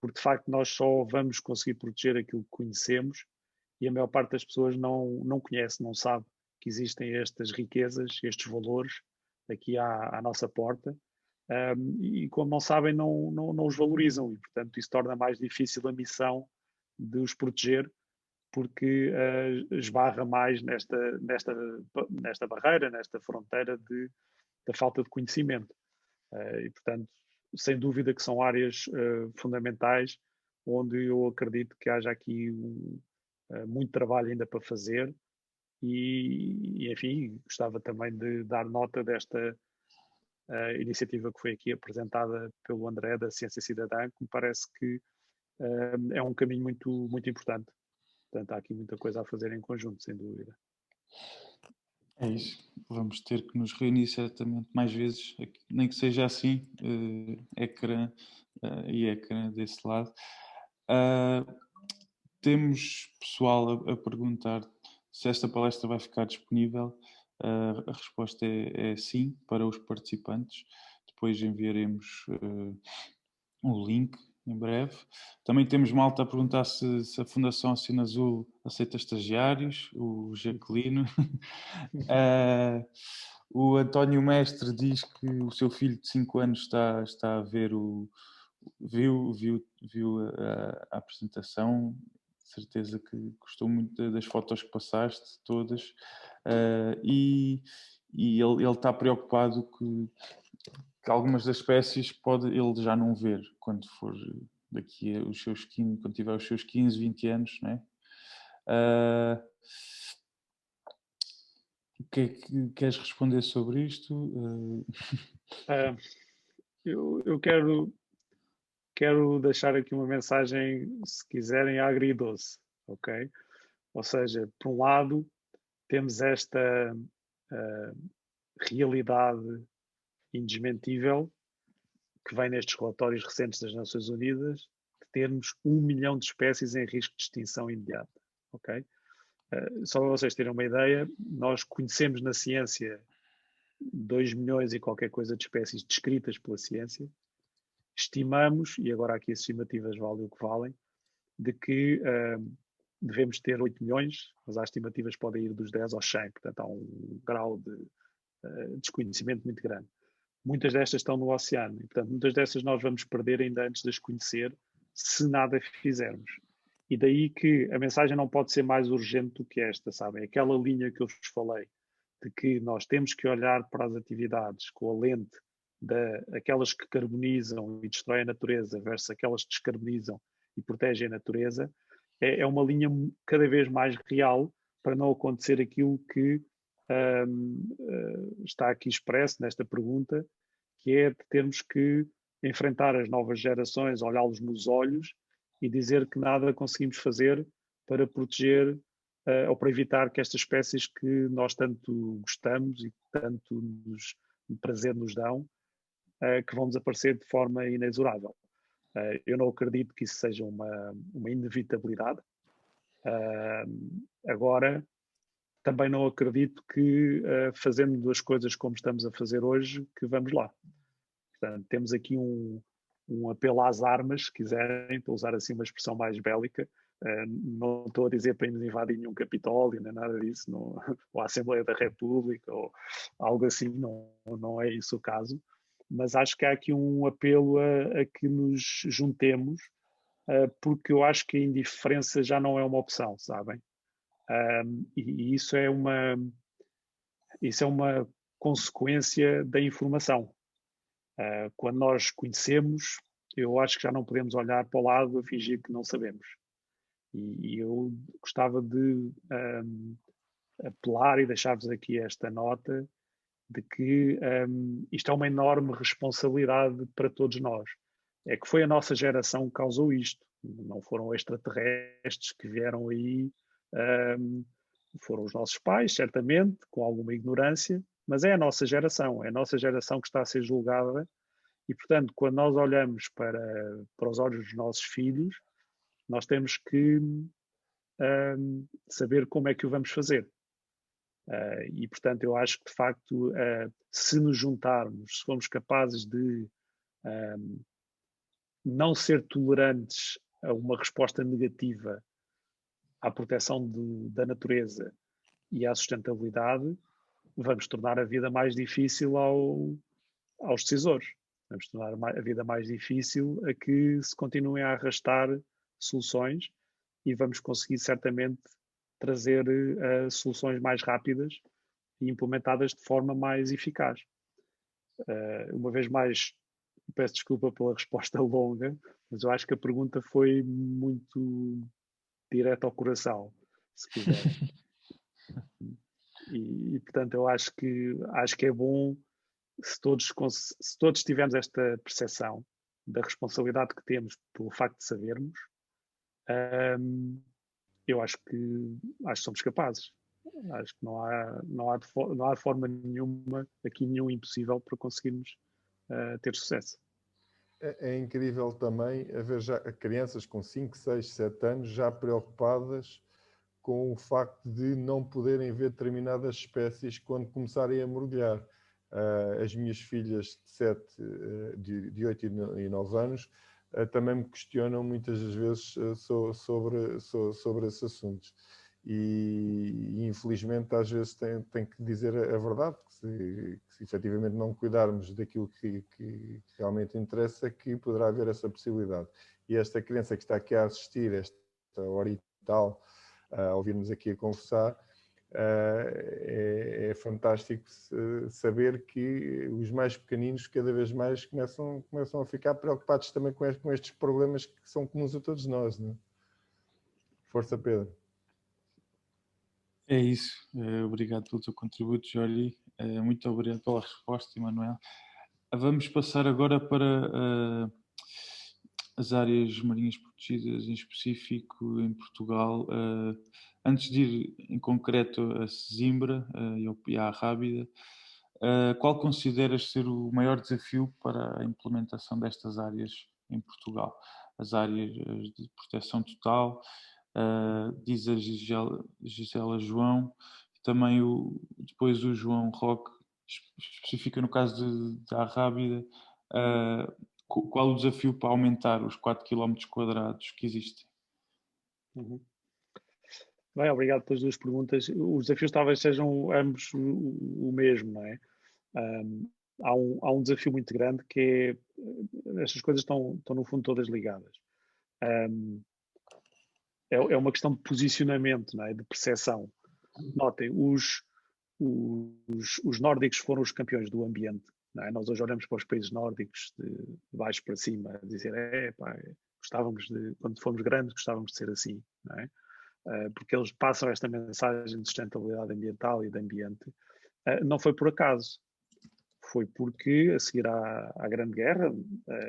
Porque, de facto, nós só vamos conseguir proteger aquilo que conhecemos, e a maior parte das pessoas não conhece, não sabe que existem estas riquezas, estes valores aqui à nossa porta, e como não sabem, não os valorizam, e, portanto, isso torna mais difícil a missão de os proteger, porque esbarra mais nesta barreira, nesta fronteira da falta de conhecimento. E, portanto, sem dúvida que são áreas fundamentais onde eu acredito que haja aqui muito trabalho ainda para fazer e, enfim, gostava também de dar nota desta iniciativa que foi aqui apresentada pelo André, da Ciência Cidadã, que me parece que é um caminho muito, muito importante. Portanto, há aqui muita coisa a fazer em conjunto, sem dúvida. É isso. Vamos ter que nos reunir certamente mais vezes, nem que seja assim, ecrã e ecrã desse lado. Temos pessoal a perguntar se esta palestra vai ficar disponível. A resposta é sim, para os participantes. Depois enviaremos o link em breve. Também temos malta a perguntar se a Fundação Oceano Azul aceita estagiários, o Jaquelino. O António Mestre diz que o seu filho de 5 anos está a ver viu a apresentação. Certeza que gostou muito das fotos que passaste, todas. E ele está preocupado que algumas das espécies pode ele já não ver quando for daqui a os seus 15, quando tiver os seus 15, 20 anos, né? O que é que queres responder sobre isto? Eu quero deixar aqui uma mensagem, se quiserem, agridoce, ok? Ou seja, por um lado, temos esta realidade indesmentível que vem nestes relatórios recentes das Nações Unidas, de termos 1 milhão de espécies em risco de extinção imediata, ok? Só para vocês terem uma ideia, nós conhecemos na ciência 2 milhões e qualquer coisa de espécies descritas pela ciência. Estimamos, e agora aqui as estimativas valem o que valem, de que devemos ter 8 milhões, mas as estimativas podem ir dos 10 aos 100, portanto há um grau de desconhecimento muito grande. Muitas destas estão no oceano, e portanto muitas destas nós vamos perder ainda antes de as conhecer, se nada fizermos. E daí que a mensagem não pode ser mais urgente do que esta, sabem? Aquela linha que eu vos falei, de que nós temos que olhar para as atividades com a lente daquelas que carbonizam e destroem a natureza versus aquelas que descarbonizam e protegem a natureza, é uma linha cada vez mais real para não acontecer aquilo que está aqui expresso nesta pergunta, que é de termos que enfrentar as novas gerações, olhá-los nos olhos e dizer que nada conseguimos fazer para proteger ou para evitar que estas espécies que nós tanto gostamos e tanto prazer nos dão, que vão desaparecer de forma inexorável. Eu não acredito que isso seja uma inevitabilidade. Agora, também não acredito que fazendo as coisas como estamos a fazer hoje, que vamos lá. Portanto, temos aqui um apelo às armas, se quiserem, para usar assim uma expressão mais bélica. Não estou a dizer para irmos invadir nenhum Capitólio, nem nada disso, ou a Assembleia da República, ou algo assim, não é isso o caso. Mas acho que há aqui um apelo a que nos juntemos, porque eu acho que a indiferença já não é uma opção, sabem? E isso é uma consequência da informação. Quando nós conhecemos, eu acho que já não podemos olhar para o lado a fingir que não sabemos. E eu gostava de apelar e deixar-vos aqui esta nota de que isto é uma enorme responsabilidade para todos nós. É que foi a nossa geração que causou isto. Não foram extraterrestres que vieram aí, foram os nossos pais, certamente, com alguma ignorância, mas é a nossa geração que está a ser julgada. E, portanto, quando nós olhamos para os olhos dos nossos filhos, nós temos que saber como é que o vamos fazer. E, portanto, eu acho que, de facto, se nos juntarmos, se formos capazes de não ser tolerantes a uma resposta negativa à proteção da natureza e à sustentabilidade, vamos tornar a vida mais difícil aos decisores. Vamos tornar a vida mais difícil a que se continuem a arrastar soluções e vamos conseguir certamente trazer soluções mais rápidas e implementadas de forma mais eficaz. Uma vez mais, peço desculpa pela resposta longa, mas eu acho que a pergunta foi muito direta ao coração, se quiser. E portanto, eu acho que é bom se todos tivermos esta percepção da responsabilidade que temos pelo facto de sabermos, eu acho que somos capazes. Acho que não há de forma nenhuma aqui nenhum impossível para conseguirmos ter sucesso. É incrível também haver já crianças com 5, 6, 7 anos já preocupadas com o facto de não poderem ver determinadas espécies quando começarem a mergulhar. As minhas filhas de 8 e 9 anos também me questionam muitas das vezes sobre esses assuntos. E infelizmente às vezes tem que dizer a verdade, que se efetivamente não cuidarmos daquilo que realmente interessa, que poderá haver essa possibilidade. E esta criança que está aqui a assistir, esta hora e tal, a ouvir-nos aqui a conversar, é fantástico saber que os mais pequeninos cada vez mais começam a ficar preocupados também com estes problemas que são comuns a todos nós, não é? Força, Pedro. É isso. Obrigado pelo teu contributo, Jordi. Muito obrigado pela resposta, Emanuel. Vamos passar agora para as áreas marinhas protegidas, em específico em Portugal. Antes de ir em concreto a Sesimbra e à Rábida, qual consideras ser o maior desafio para a implementação destas áreas em Portugal? As áreas de proteção total, diz a Gisela João, também depois o João Roque, especifica no caso da Rábida, qual o desafio para aumentar os 4 km quadrados que existem? Uhum. Bem, obrigado pelas duas perguntas. Os desafios talvez sejam ambos o mesmo, não é? Há um desafio muito grande que é, estas coisas estão no fundo todas ligadas. É uma questão de posicionamento, não é? De percepção. Notem, os nórdicos foram os campeões do ambiente. Não é? Nós hoje olhamos para os países nórdicos de baixo para cima, a dizer, gostávamos quando fomos grandes, gostávamos de ser assim, não é? Porque eles passam esta mensagem de sustentabilidade ambiental e de ambiente. Não foi por acaso. Foi porque, a seguir à Grande Guerra,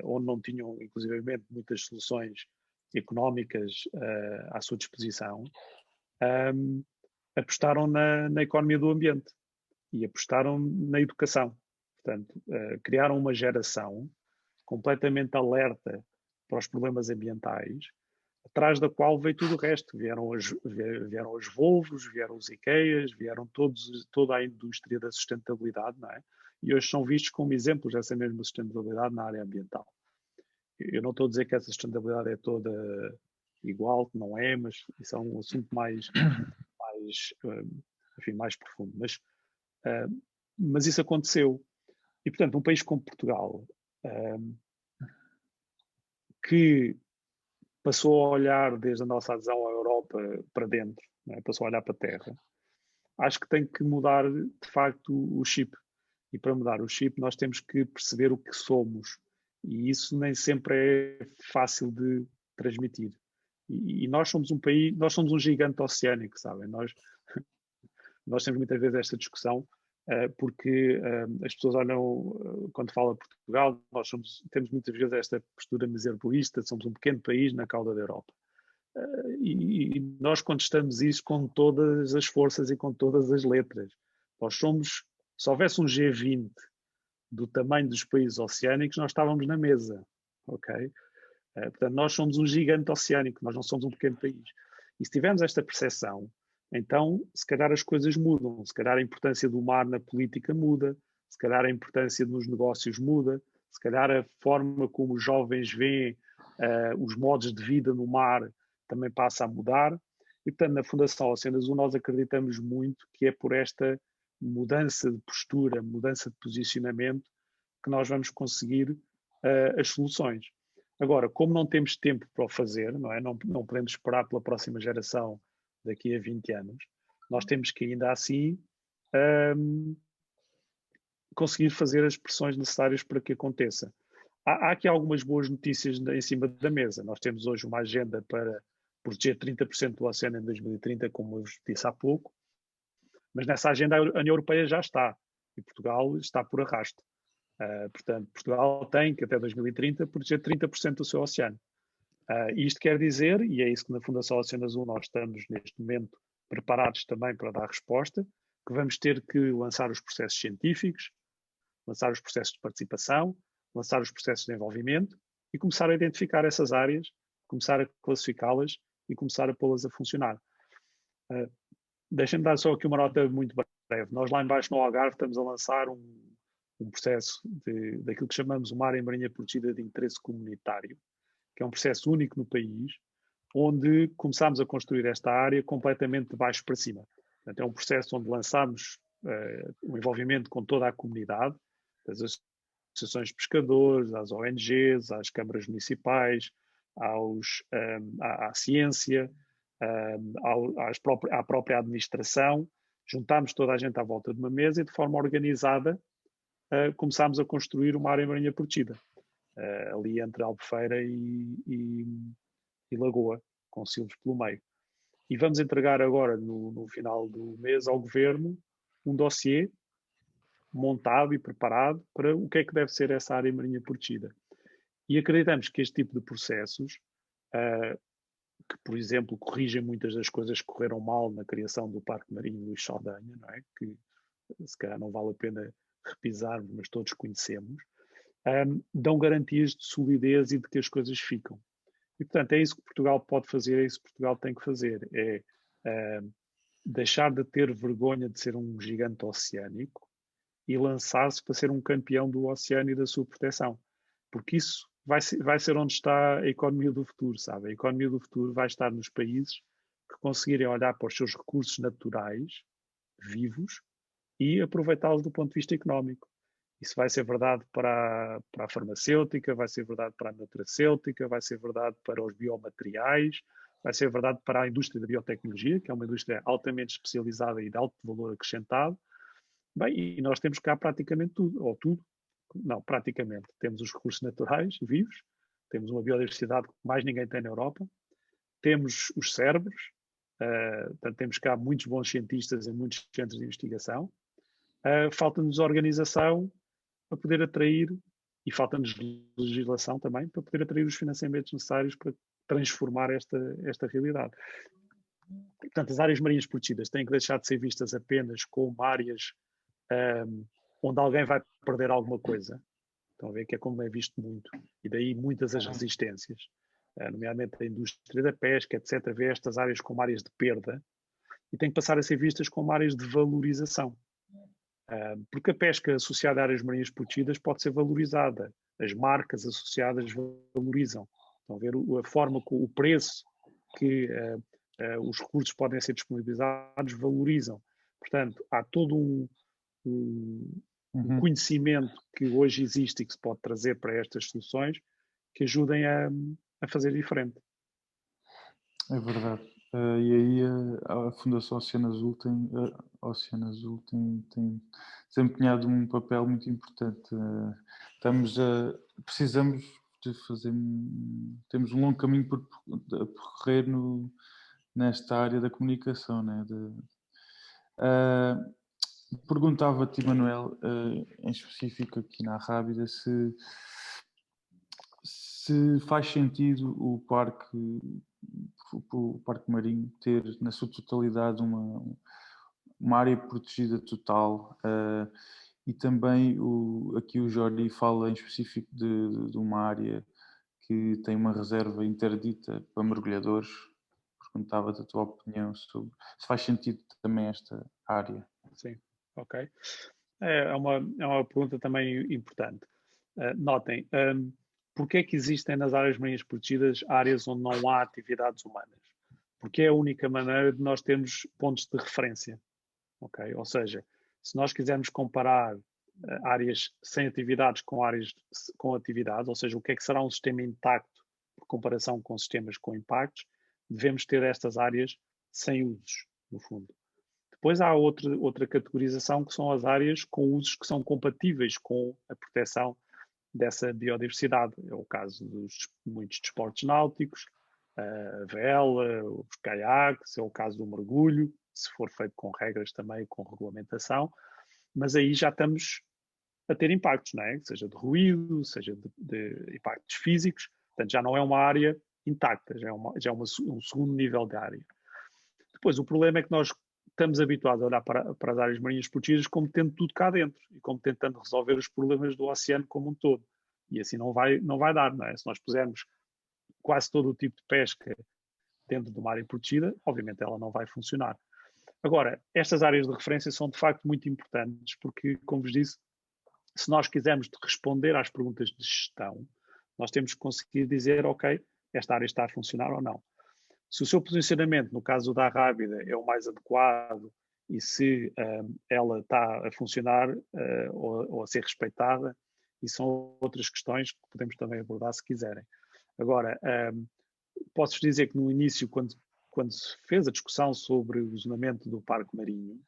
onde não tinham, inclusivamente, muitas soluções económicas à sua disposição, apostaram na economia do ambiente e apostaram na educação. Portanto, criaram uma geração completamente alerta para os problemas ambientais, atrás da qual veio tudo o resto. Vieram as Volvos, vieram os IKEAs, vieram toda a indústria da sustentabilidade, não é? E hoje são vistos como exemplos dessa mesma sustentabilidade na área ambiental. Eu não estou a dizer que essa sustentabilidade é toda igual, que não é, mas isso é um assunto mais profundo. Mas isso aconteceu. E, portanto, um país como Portugal, que passou a olhar desde a nossa adesão à Europa para dentro, né? Passou a olhar para a terra, acho que tem que mudar, de facto, o chip. E para mudar o chip, nós temos que perceber o que somos. E isso nem sempre é fácil de transmitir. E nós somos um país, nós somos um gigante oceânico, sabem? Nós temos muitas vezes esta discussão, porque as pessoas olham, quando fala Portugal, temos muitas vezes esta postura miserabilista, somos um pequeno país na cauda da Europa. E nós contestamos isso com todas as forças e com todas as letras. Nós somos, se houvesse um G20 do tamanho dos países oceânicos, nós estávamos na mesa, ok? Portanto, nós somos um gigante oceânico, nós não somos um pequeno país. E se tivermos esta percepção, então, se calhar as coisas mudam, se calhar a importância do mar na política muda, se calhar a importância nos negócios muda, se calhar a forma como os jovens veem os modos de vida no mar também passa a mudar. E, portanto, na Fundação Oceano Azul nós acreditamos muito que é por esta mudança de postura, mudança de posicionamento, que nós vamos conseguir as soluções. Agora, como não temos tempo para o fazer, não é? Não podemos esperar pela próxima geração daqui a 20 anos, nós temos que ainda assim conseguir fazer as pressões necessárias para que aconteça. Há aqui algumas boas notícias em cima da mesa. Nós temos hoje uma agenda para proteger 30% do oceano em 2030, como eu vos disse há pouco, mas nessa agenda a União Europeia já está, e Portugal está por arrasto. Portanto, Portugal tem que até 2030 proteger 30% do seu oceano. Isto quer dizer, e é isso que na Fundação Oceano Azul nós estamos neste momento preparados também para dar resposta, que vamos ter que lançar os processos científicos, lançar os processos de participação, lançar os processos de desenvolvimento e começar a identificar essas áreas, começar a classificá-las e começar a pô-las a funcionar. Deixem-me dar só aqui uma nota muito breve. Nós lá embaixo no Algarve estamos a lançar um processo daquilo que chamamos uma área marinha protegida de interesse comunitário, que é um processo único no país, onde começámos a construir esta área completamente de baixo para cima. Portanto, é um processo onde lançámos o envolvimento com toda a comunidade, das associações de pescadores, às ONGs, às câmaras municipais, à ciência, à própria administração. Juntámos toda a gente à volta de uma mesa e de forma organizada começámos a construir uma área marinha protegida, ali entre Albufeira e Lagoa, com Silves pelo meio. E vamos entregar agora, no final do mês, ao Governo um dossiê montado e preparado para o que é que deve ser essa área marinha protegida. E acreditamos que este tipo de processos, que, por exemplo, corrigem muitas das coisas que correram mal na criação do Parque Marinho Luís Saldanha, não é? Que se calhar não vale a pena repisarmos, mas todos conhecemos, dão garantias de solidez e de que as coisas ficam. E, portanto, é isso que Portugal pode fazer, é isso que Portugal tem que fazer, é deixar de ter vergonha de ser um gigante oceânico e lançar-se para ser um campeão do oceano e da sua proteção. Porque isso vai ser onde está a economia do futuro, sabe? A economia do futuro vai estar nos países que conseguirem olhar para os seus recursos naturais, vivos, e aproveitá-los do ponto de vista económico. Isso vai ser verdade para a farmacêutica, vai ser verdade para a nutracêutica, vai ser verdade para os biomateriais, vai ser verdade para a indústria da biotecnologia, que é uma indústria altamente especializada e de alto valor acrescentado. Bem, e nós temos cá praticamente tudo, ou tudo, não, praticamente. Temos os recursos naturais vivos, temos uma biodiversidade que mais ninguém tem na Europa, temos os cérebros, portanto, temos cá muitos bons cientistas em muitos centros de investigação, falta-nos organização para poder atrair, e falta-nos legislação também, para poder atrair os financiamentos necessários para transformar esta realidade. Portanto, as áreas marinhas protegidas têm que deixar de ser vistas apenas como áreas onde alguém vai perder alguma coisa. Estão a ver que é como é visto muito. E daí muitas as resistências, nomeadamente a indústria da pesca, etc., vê estas áreas como áreas de perda e têm que passar a ser vistas como áreas de valorização. Porque a pesca associada a áreas marinhas protegidas pode ser valorizada. As marcas associadas valorizam. Estão a ver a forma, o preço que os recursos podem ser disponibilizados valorizam. Portanto, há todo um conhecimento que hoje existe e que se pode trazer para estas soluções que ajudem a fazer diferente. É verdade. E aí a Fundação Oceano Azul tem desempenhado um papel muito importante. Precisamos de fazer... Temos um longo caminho por percorrer nesta área da comunicação, né? Perguntava-te, Manuel, em específico aqui na Rábida, se faz sentido o Parque Marinho ter, na sua totalidade, uma área protegida total, e também aqui o Jordi fala em específico de uma área que tem uma reserva interdita para mergulhadores. Perguntava da tua opinião sobre se faz sentido também esta área. Sim, ok. É uma pergunta também importante. Notem, porque é que existem nas áreas marinhas protegidas áreas onde não há atividades humanas? Porque é a única maneira de nós termos pontos de referência. Okay? Ou seja, se nós quisermos comparar áreas sem atividades com áreas com atividades, ou seja, o que é que será um sistema intacto por comparação com sistemas com impactos, devemos ter estas áreas sem usos, no fundo. Depois há outra categorização que são as áreas com usos que são compatíveis com a proteção dessa biodiversidade. É o caso dos muitos desportos náuticos, a vela, os caiaques, é o caso do mergulho, se for feito com regras também, com regulamentação, mas aí já estamos a ter impactos, não é? Seja de ruído, seja de impactos físicos, portanto já não é uma área intacta, já é um segundo nível de área. Depois, o problema é que nós estamos habituados a olhar para as áreas marinhas protegidas como tendo tudo cá dentro e como tentando resolver os problemas do oceano como um todo. E assim não vai dar, não é? Se nós pusermos quase todo o tipo de pesca dentro de uma área protegida, obviamente ela não vai funcionar. Agora, estas áreas de referência são de facto muito importantes porque, como vos disse, se nós quisermos responder às perguntas de gestão, nós temos que conseguir dizer, ok, esta área está a funcionar ou não. Se o seu posicionamento, no caso da Rábida, é o mais adequado e se ela está a funcionar ou a ser respeitada, e são outras questões que podemos também abordar se quiserem. Agora, posso-vos dizer que no início, quando se fez a discussão sobre o zonamento do Parque Marinho,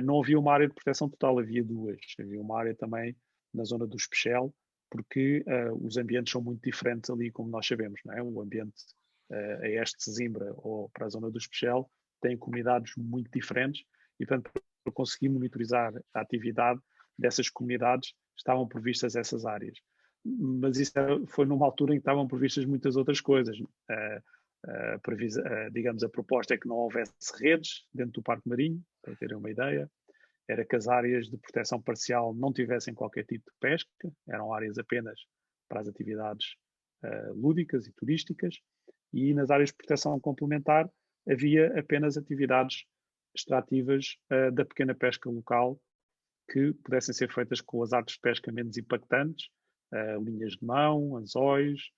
não havia uma área de proteção total, havia duas. Havia uma área também na zona do Espechel, porque os ambientes são muito diferentes ali, como nós sabemos, não é? O ambiente a este de Sesimbra ou para a zona do Espechel tem comunidades muito diferentes e, portanto, para conseguir monitorizar a atividade dessas comunidades, estavam previstas essas áreas. Mas isso foi numa altura em que estavam previstas muitas outras coisas. Digamos, a proposta é que não houvesse redes dentro do Parque Marinho, para terem uma ideia. Era que as áreas de proteção parcial não tivessem qualquer tipo de pesca, eram áreas apenas para as atividades lúdicas e turísticas, e nas áreas de proteção complementar havia apenas atividades extrativas da pequena pesca local que pudessem ser feitas com as artes de pesca menos impactantes, linhas de mão, anzóis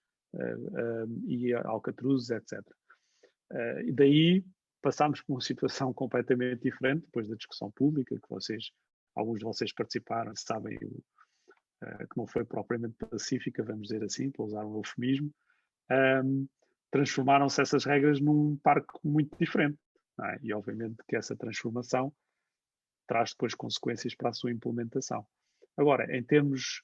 e alcatruzes, etc. E daí passámos por uma situação completamente diferente, depois da discussão pública, que alguns de vocês participaram, sabem que não foi propriamente pacífica, vamos dizer assim, para usar um eufemismo, transformaram-se essas regras num parque muito diferente. Não é? E obviamente que essa transformação traz depois consequências para a sua implementação. Agora, em termos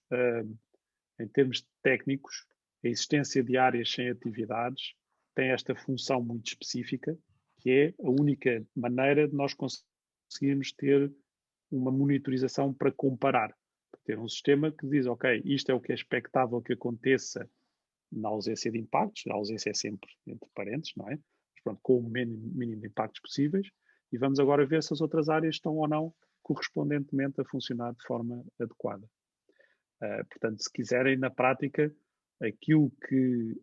técnicos, a existência de áreas sem atividades tem esta função muito específica, que é a única maneira de nós conseguirmos ter uma monitorização para comparar. Ter um sistema que diz, ok, isto é o que é expectável que aconteça na ausência de impactos, a ausência é sempre entre parênteses, não é? Mas pronto, com o mínimo de impactos possíveis, e vamos agora ver se as outras áreas estão ou não correspondentemente a funcionar de forma adequada. Portanto, se quiserem, na prática, aquilo que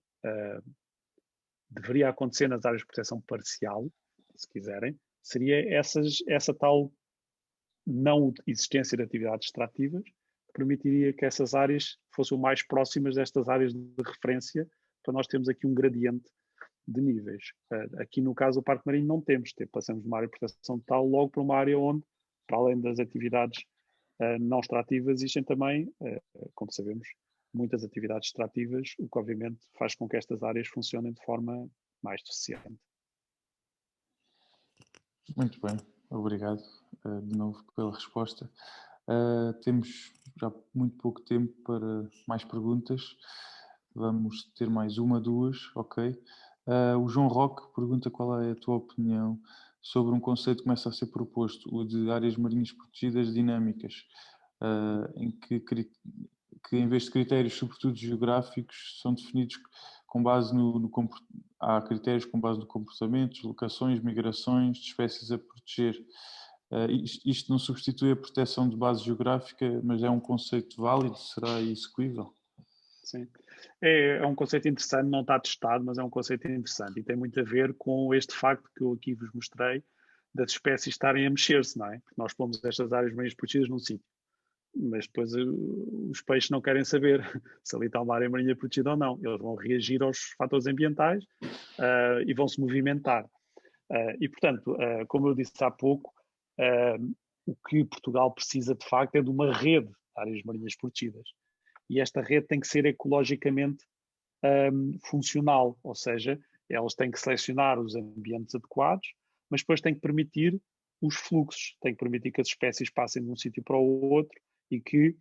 deveria acontecer nas áreas de proteção parcial, se quiserem, seria essa tal não existência de atividades extrativas, que permitiria que essas áreas fossem o mais próximas destas áreas de referência, para nós termos aqui um gradiente de níveis. Aqui no caso do Parque Marinho não temos, passamos de uma área de proteção total logo para uma área onde, para além das atividades não extrativas, existem também, como sabemos, muitas atividades extrativas, o que obviamente faz com que estas áreas funcionem de forma mais eficiente. Muito bem, obrigado de novo pela resposta. Temos já muito pouco tempo para mais perguntas. Vamos ter mais uma, duas, ok. O João Roque pergunta qual é a tua opinião sobre um conceito que começa a ser proposto, o de áreas marinhas protegidas dinâmicas, em que em vez de critérios, sobretudo geográficos, são definidos com base há critérios com base no comportamento, deslocações, migrações de espécies a proteger. Isto não substitui a proteção de base geográfica, mas é um conceito válido? Será execuível? Sim. É um conceito interessante, não está testado, mas é um conceito interessante e tem muito a ver com este facto que eu aqui vos mostrei, das espécies estarem a mexer-se, não é? Porque nós pomos estas áreas marinhas protegidas num sítio, mas depois os peixes não querem saber se ali está uma área marinha protegida ou não. Eles vão reagir aos fatores ambientais e vão se movimentar. E, portanto, como eu disse há pouco, o que Portugal precisa de facto é de uma rede de áreas marinhas protegidas. E esta rede tem que ser ecologicamente funcional, ou seja, elas têm que selecionar os ambientes adequados, mas depois têm que permitir os fluxos, têm que permitir que as espécies passem de um sítio para o outro e que,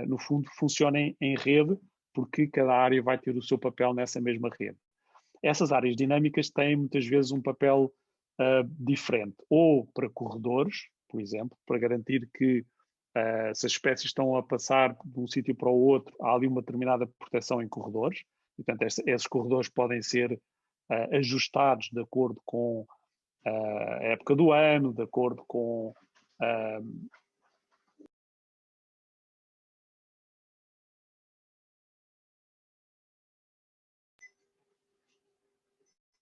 no fundo, funcionem em rede, porque cada área vai ter o seu papel nessa mesma rede. Essas áreas dinâmicas têm muitas vezes um papel diferente, ou para corredores, por exemplo, para garantir que se as espécies estão a passar de um sítio para o outro, há ali uma determinada proteção em corredores, e, portanto, esses corredores podem ser ajustados de acordo com a época do ano, de acordo com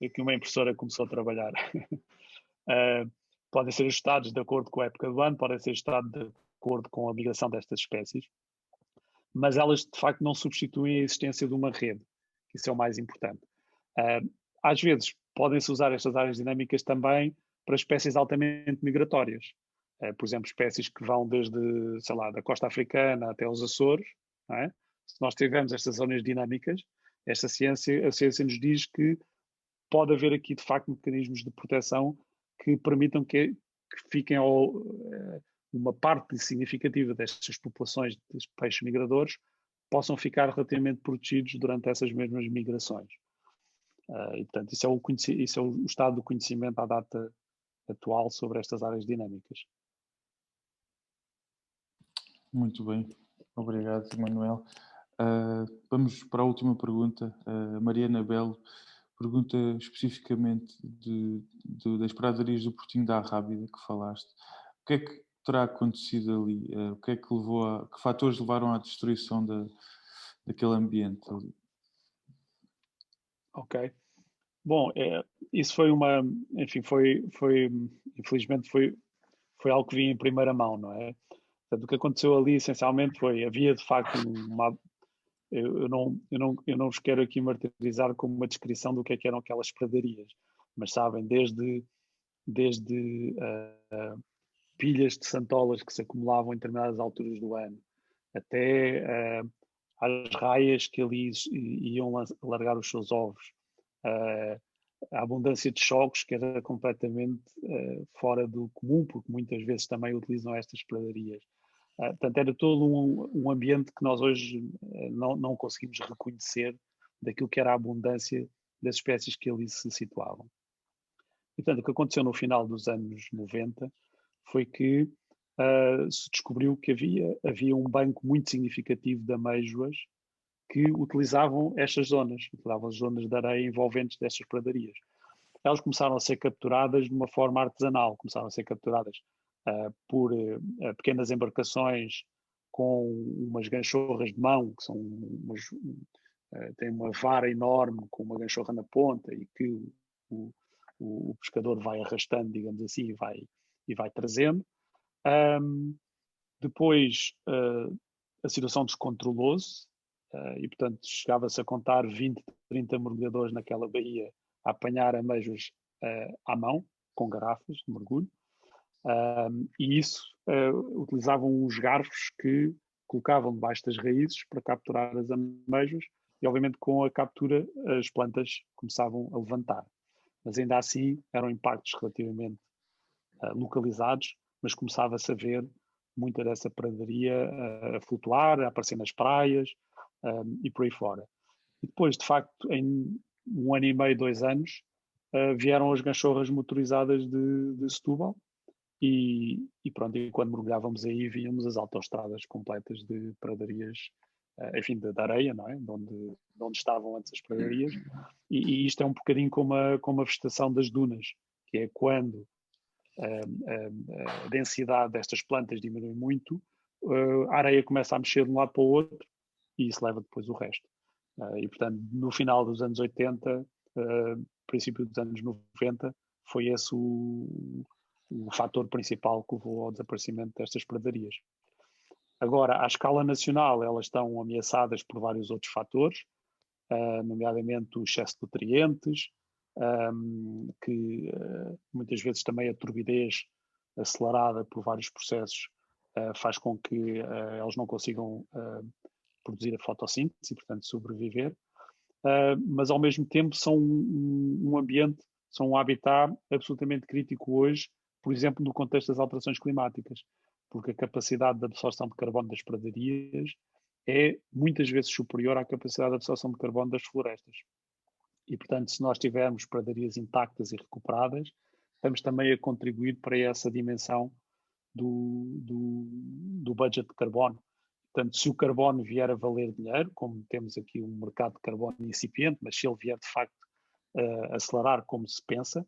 aqui uma impressora começou a trabalhar. Podem ser ajustados de acordo com a época do ano, podem ser ajustados de acordo com a migração destas espécies, mas elas de facto não substituem a existência de uma rede, que isso é o mais importante. Às vezes podem-se usar estas áreas dinâmicas também para espécies altamente migratórias. Por exemplo, espécies que vão desde, sei lá, da costa africana até os Açores, não é? Se nós tivermos estas zonas dinâmicas, a ciência nos diz que pode haver aqui, de facto, mecanismos de proteção que permitam que fiquem uma parte significativa destas populações de peixes migradores possam ficar relativamente protegidos durante essas mesmas migrações. E, portanto, isso é o estado do conhecimento à data atual sobre estas áreas dinâmicas. Muito bem, obrigado, Manuel. Vamos para a última pergunta. Mariana Belo pergunta especificamente das pradarias do Portinho da Arrábida que falaste. O que é que terá acontecido ali? O que é que que fatores levaram à destruição daquele ambiente ali? Ok. Bom, isso foi enfim, infelizmente foi algo que vi em primeira mão, não é? Portanto, o que aconteceu ali essencialmente havia de facto eu não vos quero aqui martirizar como uma descrição do que eram aquelas pradarias, mas sabem, desde pilhas de santolas que se acumulavam em determinadas alturas do ano, até às raias que ali iam largar os seus ovos, a abundância de choques que era completamente fora do comum, porque muitas vezes também utilizam estas pradarias. Portanto, era todo um ambiente que nós hoje não conseguimos reconhecer daquilo que era a abundância das espécies que ali se situavam. E, portanto, o que aconteceu no final dos anos 90 foi que se descobriu que havia um banco muito significativo de amêijoas que utilizavam estas zonas, utilizavam as zonas de areia envolventes destas pradarias. Elas começaram a ser capturadas de uma forma artesanal, começaram a ser capturadas por pequenas embarcações com umas ganchorras de mão, que são têm uma vara enorme com uma ganchorra na ponta e que o pescador vai arrastando, digamos assim, e vai trazendo. Depois a situação descontrolou-se e, portanto, chegava-se a contar 20, 30 mergulhadores naquela baía a apanhar ameijos à mão, com garrafas de mergulho. E isso utilizavam os garfos que colocavam debaixo das raízes para capturar as ameijas e, obviamente, com a captura as plantas começavam a levantar. Mas ainda assim eram impactos relativamente localizados, mas começava-se a ver muita dessa pradaria a flutuar, a aparecer nas praias e por aí fora. E depois, de facto, em 1 ano e meio, 2 anos, vieram as ganchorras motorizadas de Setúbal e pronto, e quando mergulhávamos aí víamos as autoestradas completas de pradarias, enfim, de areia, não é? De onde estavam antes as pradarias, e isto é um bocadinho como a vegetação das dunas, que é quando a densidade destas plantas diminui muito, a areia começa a mexer de um lado para o outro e isso leva depois o resto. E portanto, no final dos anos 80, princípio dos anos 90, foi esse o fator principal que levou ao desaparecimento destas pradarias. Agora, à escala nacional, elas estão ameaçadas por vários outros fatores, nomeadamente o excesso de nutrientes, que muitas vezes também a turbidez acelerada por vários processos faz com que elas não consigam produzir a fotossíntese e, portanto, sobreviver. Mas, ao mesmo tempo, são um ambiente, são um habitat absolutamente crítico hoje, por exemplo, no contexto das alterações climáticas, porque a capacidade de absorção de carbono das pradarias é muitas vezes superior à capacidade de absorção de carbono das florestas. E, portanto, se nós tivermos pradarias intactas e recuperadas, estamos também a contribuir para essa dimensão do budget de carbono. Portanto, se o carbono vier a valer dinheiro, como temos aqui um mercado de carbono incipiente, mas se ele vier de facto a acelerar como se pensa,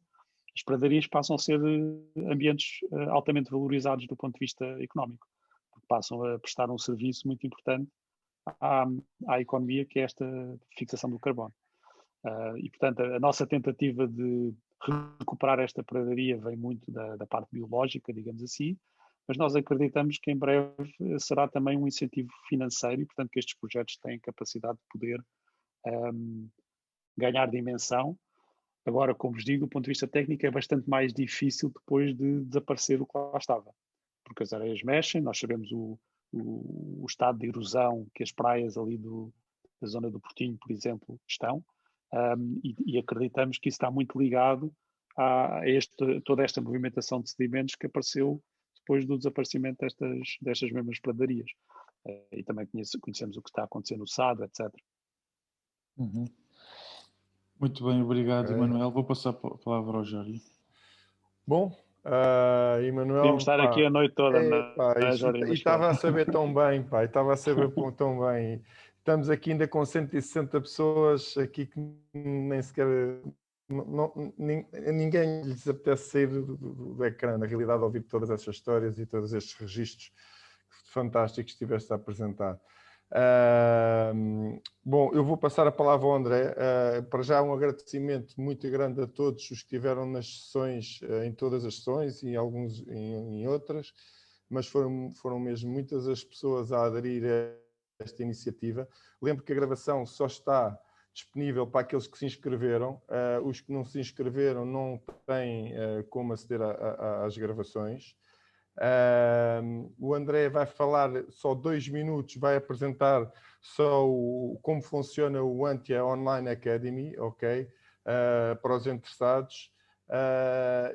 as pradarias passam a ser ambientes altamente valorizados do ponto de vista económico, porque passam a prestar um serviço muito importante à economia, que é esta fixação do carbono. E, portanto, a nossa tentativa de recuperar esta pradaria vem muito da parte biológica, digamos assim, mas nós acreditamos que em breve será também um incentivo financeiro e, portanto, que estes projetos têm capacidade de poder ganhar dimensão. Agora, como vos digo, do ponto de vista técnico, é bastante mais difícil depois de desaparecer o que lá estava, porque as areias mexem, nós sabemos o estado de erosão que as praias ali da zona do Portinho, por exemplo, estão, e acreditamos que isso está muito ligado a toda esta movimentação de sedimentos que apareceu depois do desaparecimento destas mesmas pradarias. E também conhecemos o que está a acontecer no Sado, etc. Uhum. Muito bem, obrigado, Emanuel. Vou passar a palavra ao Jório. Bom, Emanuel... Podíamos estar aqui a noite toda, e estava a saber tão bem, pá, estava a saber tão bem. Estamos aqui ainda com 160 pessoas aqui que nem sequer... ninguém lhes apetece sair do ecrã, na realidade, ouvir todas essas histórias e todos estes registros fantásticos que estiveste a apresentar. Bom, eu vou passar a palavra ao André. Para já um agradecimento muito grande a todos os que estiveram nas sessões, em todas as sessões e alguns em outras, mas foram mesmo muitas as pessoas a aderir a esta iniciativa. Lembro que a gravação só está disponível para aqueles que se inscreveram. Os que não se inscreveram não têm como aceder às gravações. O André vai falar só 2 minutos, vai apresentar só como funciona o Antia Online Academy, ok? Para os interessados.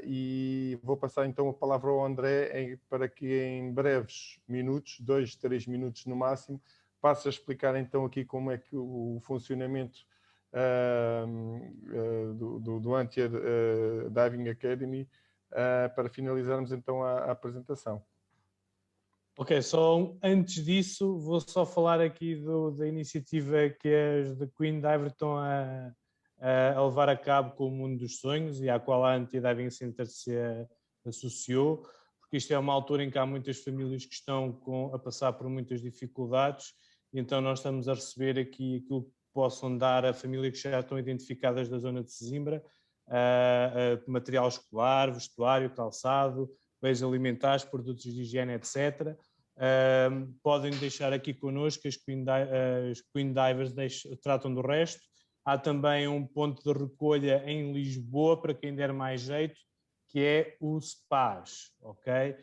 E vou passar então a palavra ao André para que em breves minutos, 2, 3 minutos no máximo, passe a explicar então aqui como é que o funcionamento do Antia Diving Academy, para finalizarmos então a apresentação. Ok, só antes disso vou só falar aqui da iniciativa que as da Queen Diver estão a levar a cabo com o Mundo dos Sonhos e à qual a Antia Diving Center se associou, porque isto é uma altura em que há muitas famílias que estão a passar por muitas dificuldades, e então nós estamos a receber aqui aquilo que possam dar a famílias que já estão identificadas da zona de Sesimbra, material escolar, vestuário, calçado, bens alimentares, produtos de higiene, etc. Podem deixar aqui connosco, as Queen Divers tratam do resto. Há também um ponto de recolha em Lisboa, para quem der mais jeito, que é o SPAS, ok?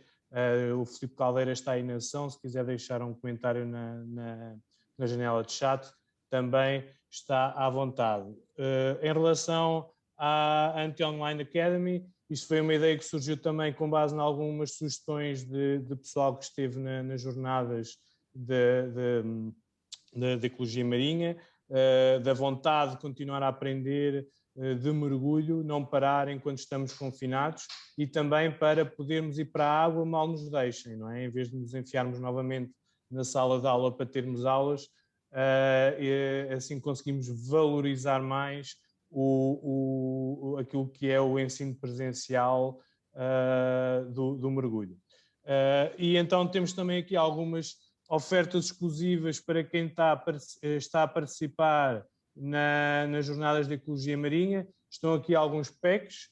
O Filipe Caldeira está aí na ação, se quiser deixar um comentário na janela de chat, também está à vontade. Em relação à Antia Online Academy, isto foi uma ideia que surgiu também com base em algumas sugestões de pessoal que esteve nas jornadas de ecologia marinha. da vontade de continuar a aprender de mergulho, não parar enquanto estamos confinados, e também para podermos ir para a água mal nos deixem, não é? Em vez de nos enfiarmos novamente na sala de aula para termos aulas, assim conseguimos valorizar mais aquilo que é o ensino presencial do mergulho. E então temos também aqui algumas ofertas exclusivas para quem está a participar nas jornadas de ecologia marinha. Estão aqui alguns packs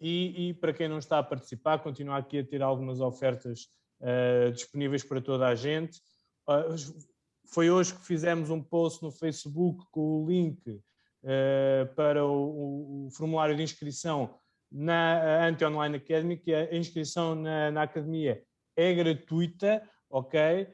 e para quem não está a participar, continua aqui a ter algumas ofertas disponíveis para toda a gente. Foi hoje que fizemos um post no Facebook com o link para o formulário de inscrição na Ante-Online Academy, que a inscrição na academia é gratuita, ok?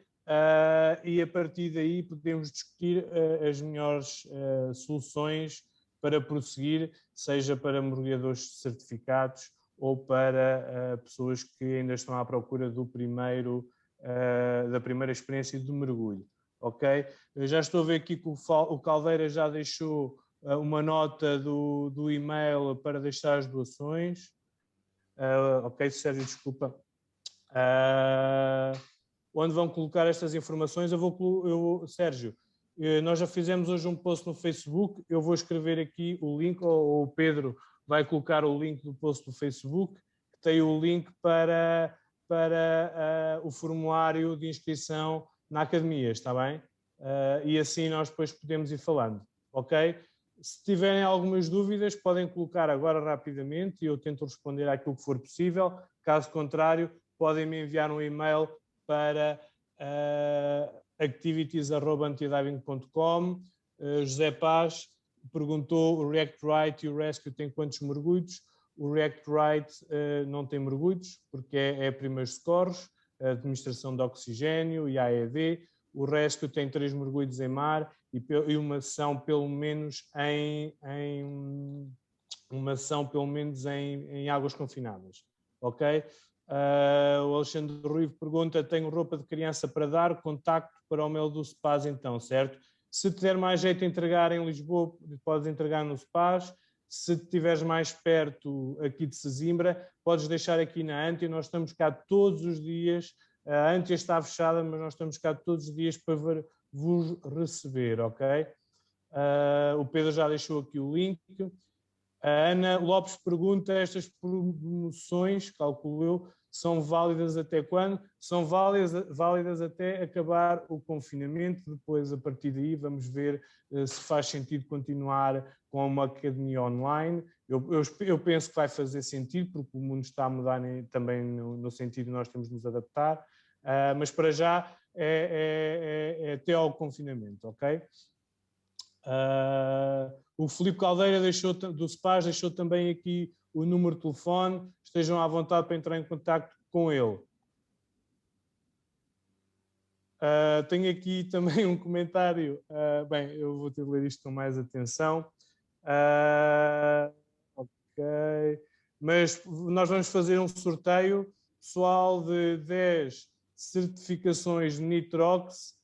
E a partir daí podemos discutir as melhores soluções para prosseguir, seja para mergulhadores certificados ou para pessoas que ainda estão à procura da primeira experiência de mergulho, ok? Eu já estou a ver aqui que o Caldeira já deixou uma nota do e-mail para deixar as doações. Ok, Sérgio, desculpa. Onde vão colocar estas informações? Sérgio, nós já fizemos hoje um post no Facebook, eu vou escrever aqui o link, ou o Pedro vai colocar o link do post do Facebook, que tem o link para o formulário de inscrição na academia, está bem? E assim nós depois podemos ir falando, ok? Se tiverem algumas dúvidas, podem colocar agora rapidamente e eu tento responder àquilo que for possível. Caso contrário, podem me enviar um e-mail para activities@antidiving.com. José Paz perguntou: o React Right e o Rescue têm quantos mergulhos? O React Right não tem mergulhos, porque é primeiros socorros, administração de oxigênio e AED. O Rescue tem 3 mergulhos em mar e uma sessão pelo menos em águas confinadas, ok? O Alexandre Ruivo pergunta: tenho roupa de criança para dar, contacto para o mail do SPAS então, certo? Se tiver mais jeito de entregar em Lisboa, podes entregar no SPAS. Se estiveres mais perto aqui de Sesimbra, podes deixar aqui na Antia. Nós estamos cá todos os dias. A Antia está fechada, mas nós estamos cá todos os dias para vos receber, ok? O Pedro já deixou aqui o link. A Ana Lopes pergunta: estas promoções, calculo eu, são válidas até quando? São válidas até acabar o confinamento. Depois, a partir daí, vamos ver se faz sentido continuar com uma academia online. Eu penso que vai fazer sentido, porque o mundo está a mudar também no sentido de nós temos de nos adaptar, mas para já é até ao confinamento, ok? O Filipe Caldeira do SPAS deixou também aqui o número de telefone. Estejam à vontade para entrar em contato com ele. Tenho aqui também um comentário. Bem, eu vou ter de ler isto com mais atenção. Ok. Mas nós vamos fazer um sorteio pessoal de 10 certificações de Nitrox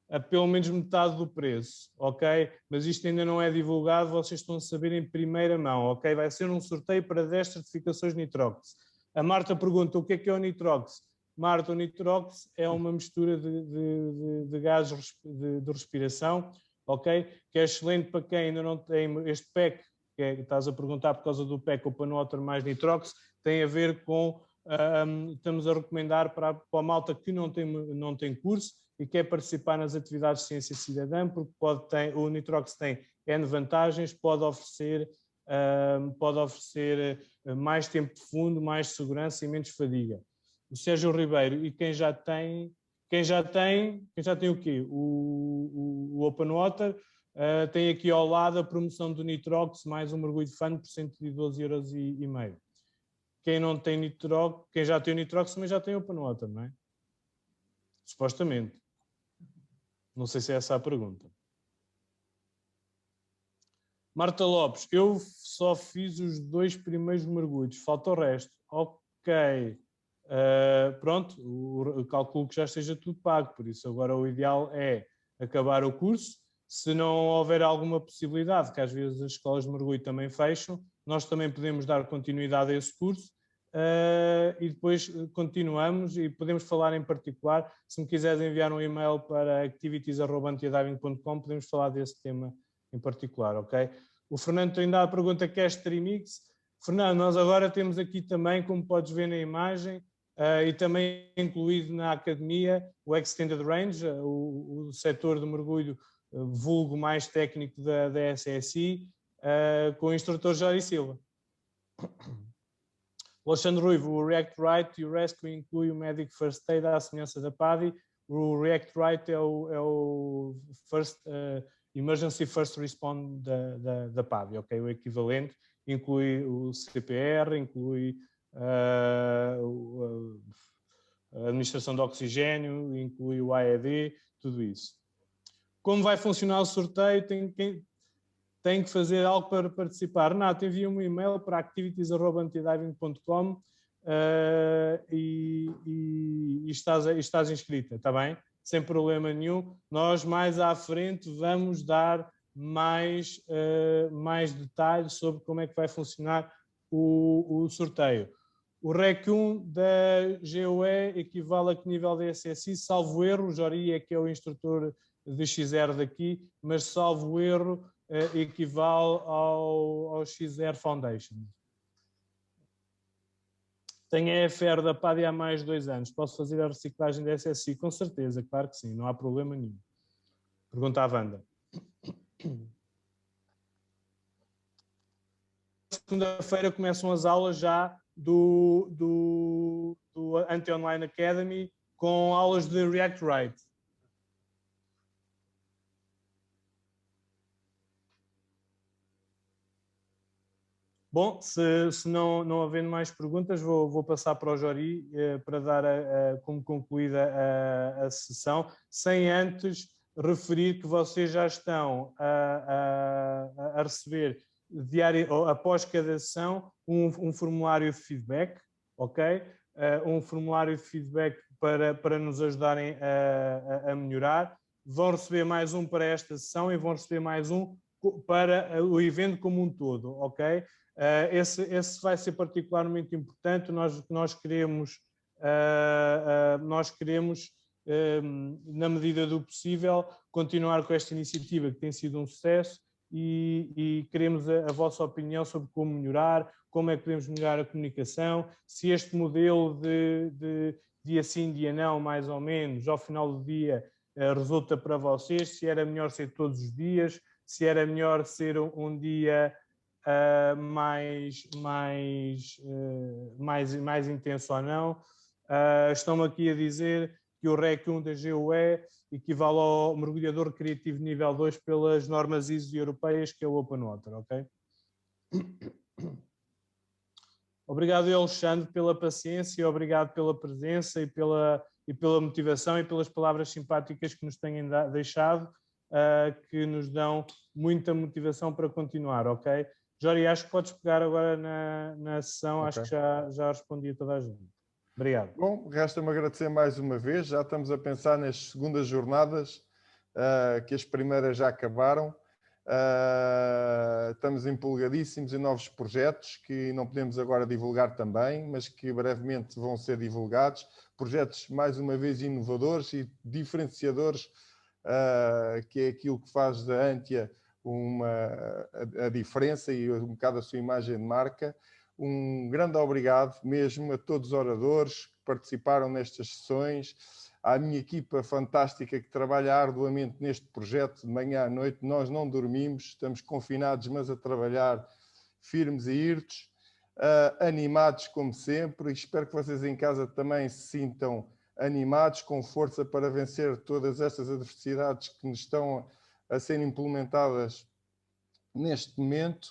a pelo menos metade do preço, ok? Mas isto ainda não é divulgado, vocês estão a saber em primeira mão, ok? Vai ser um sorteio para 10 certificações Nitrox. A Marta pergunta: o que é o Nitrox? Marta, o Nitrox é uma mistura de gases de respiração, ok? Que é excelente para quem ainda não tem este pack, estás a perguntar por causa do pack Open Water mais Nitrox, tem a ver com, estamos a recomendar para a malta que não tem curso e quer participar nas atividades de ciência cidadã, porque o Nitrox tem N vantagens, pode oferecer mais tempo de fundo, mais segurança e menos fadiga. O Sérgio Ribeiro, e quem já tem o quê? O Open Water tem aqui ao lado a promoção do Nitrox mais um mergulho de fun por 112,5 €. Quem não tem Nitrox, quem já tem o Nitrox também já tem Open Water, não é? Supostamente. Não sei se é essa a pergunta. Marta Lopes, eu só fiz os 2 primeiros mergulhos, falta o resto. Ok. pronto, o calculo que já esteja tudo pago, por isso agora o ideal é acabar o curso. Se não houver alguma possibilidade, que às vezes as escolas de mergulho também fecham, nós também podemos dar continuidade a esse curso e depois continuamos e podemos falar em particular. Se me quiseres enviar um e-mail para activities@antiadiving.com, podemos falar desse tema em particular, ok? O Fernando Trindade pergunta: quer Streamix? Fernando, nós agora temos aqui também, como podes ver na imagem, e também incluído na academia, o Extended Range, o setor de mergulho vulgo mais técnico da SSI, com o instrutor Jorge Silva. O Alexandre Ruivo: o React Right e o Rescue inclui o Medic First Aid à semelhança da PADI. O React Right é o Emergency First Response da PADI, ok? O equivalente, inclui o CPR, inclui a administração de oxigênio, inclui o AED, tudo isso. Como vai funcionar o sorteio? Tem que fazer algo para participar. Renato, envia um e-mail para activities@antidiving.com e estás inscrita, está bem? Sem problema nenhum. Nós mais à frente vamos dar mais detalhes sobre como é que vai funcionar o sorteio. O REC 1 da GOE equivale a que nível da SSI? Salvo erro, o Jori é que é o instrutor de XR daqui, mas salvo erro equivale ao XR Foundation. Tenho a EFR da PADI há mais de 2 anos. Posso fazer a reciclagem da SSI? Com certeza, claro que sim, não há problema nenhum. Pergunta à Wanda. Segunda-feira começam as aulas já do Anti-Online Academy com aulas de React Right. Bom, se não havendo mais perguntas, vou passar para o Jori para dar como concluída a sessão, sem antes referir que vocês já estão a receber após cada sessão um formulário de feedback, ok? Um formulário de feedback para nos ajudarem a melhorar. Vão receber mais um para esta sessão e vão receber mais um para o evento como um todo, ok? Esse vai ser particularmente importante. Nós queremos, na medida do possível, continuar com esta iniciativa que tem sido um sucesso e queremos a vossa opinião sobre como melhorar, como é que podemos melhorar a comunicação, se este modelo de dia sim, dia não, mais ou menos, ao final do dia, resulta para vocês, se era melhor ser todos os dias, se era melhor ser um dia mais intenso ou não. Estão-me aqui a dizer que o REC 1 da GOE equivale ao mergulhador recreativo nível 2 pelas normas ISO europeias, que é o Open Water, ok? Obrigado, Alexandre, pela paciência, obrigado pela presença e pela motivação e pelas palavras simpáticas que nos têm deixado, que nos dão muita motivação para continuar, ok? Jori, acho que podes pegar agora na sessão, okay. Acho que já respondi a toda a gente. Obrigado. Bom, resta-me agradecer mais uma vez. Já estamos a pensar nas segundas jornadas, que as primeiras já acabaram. Estamos empolgadíssimos em novos projetos que não podemos agora divulgar também, mas que brevemente vão ser divulgados. Projetos, mais uma vez, inovadores e diferenciadores, que é aquilo que faz da Antia a diferença e um bocado a sua imagem de marca. Um grande obrigado mesmo a todos os oradores que participaram nestas sessões, à minha equipa fantástica que trabalha arduamente neste projeto de manhã à noite. Nós não dormimos, estamos confinados, mas a trabalhar firmes e irtos, animados como sempre. Espero que vocês em casa também se sintam animados, com força para vencer todas estas adversidades que nos estão a ser implementadas neste momento.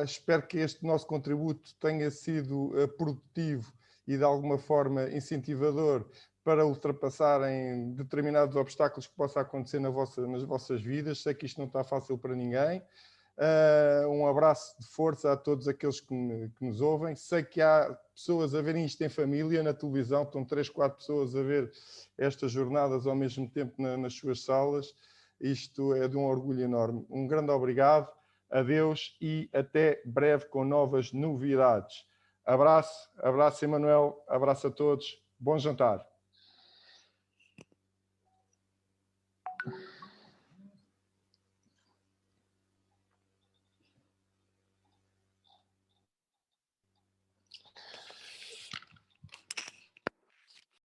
Espero que este nosso contributo tenha sido produtivo e de alguma forma incentivador para ultrapassarem determinados obstáculos que possam acontecer nas vossas vidas. Sei que isto não está fácil para ninguém. Um abraço de força a todos aqueles que nos ouvem. Sei que há pessoas a verem isto em família, na televisão, estão 3, 4 pessoas a ver estas jornadas ao mesmo tempo nas suas salas. Isto é de um orgulho enorme. Um grande obrigado, adeus e até breve com novas novidades. Abraço, Emanuel, abraço a todos, bom jantar.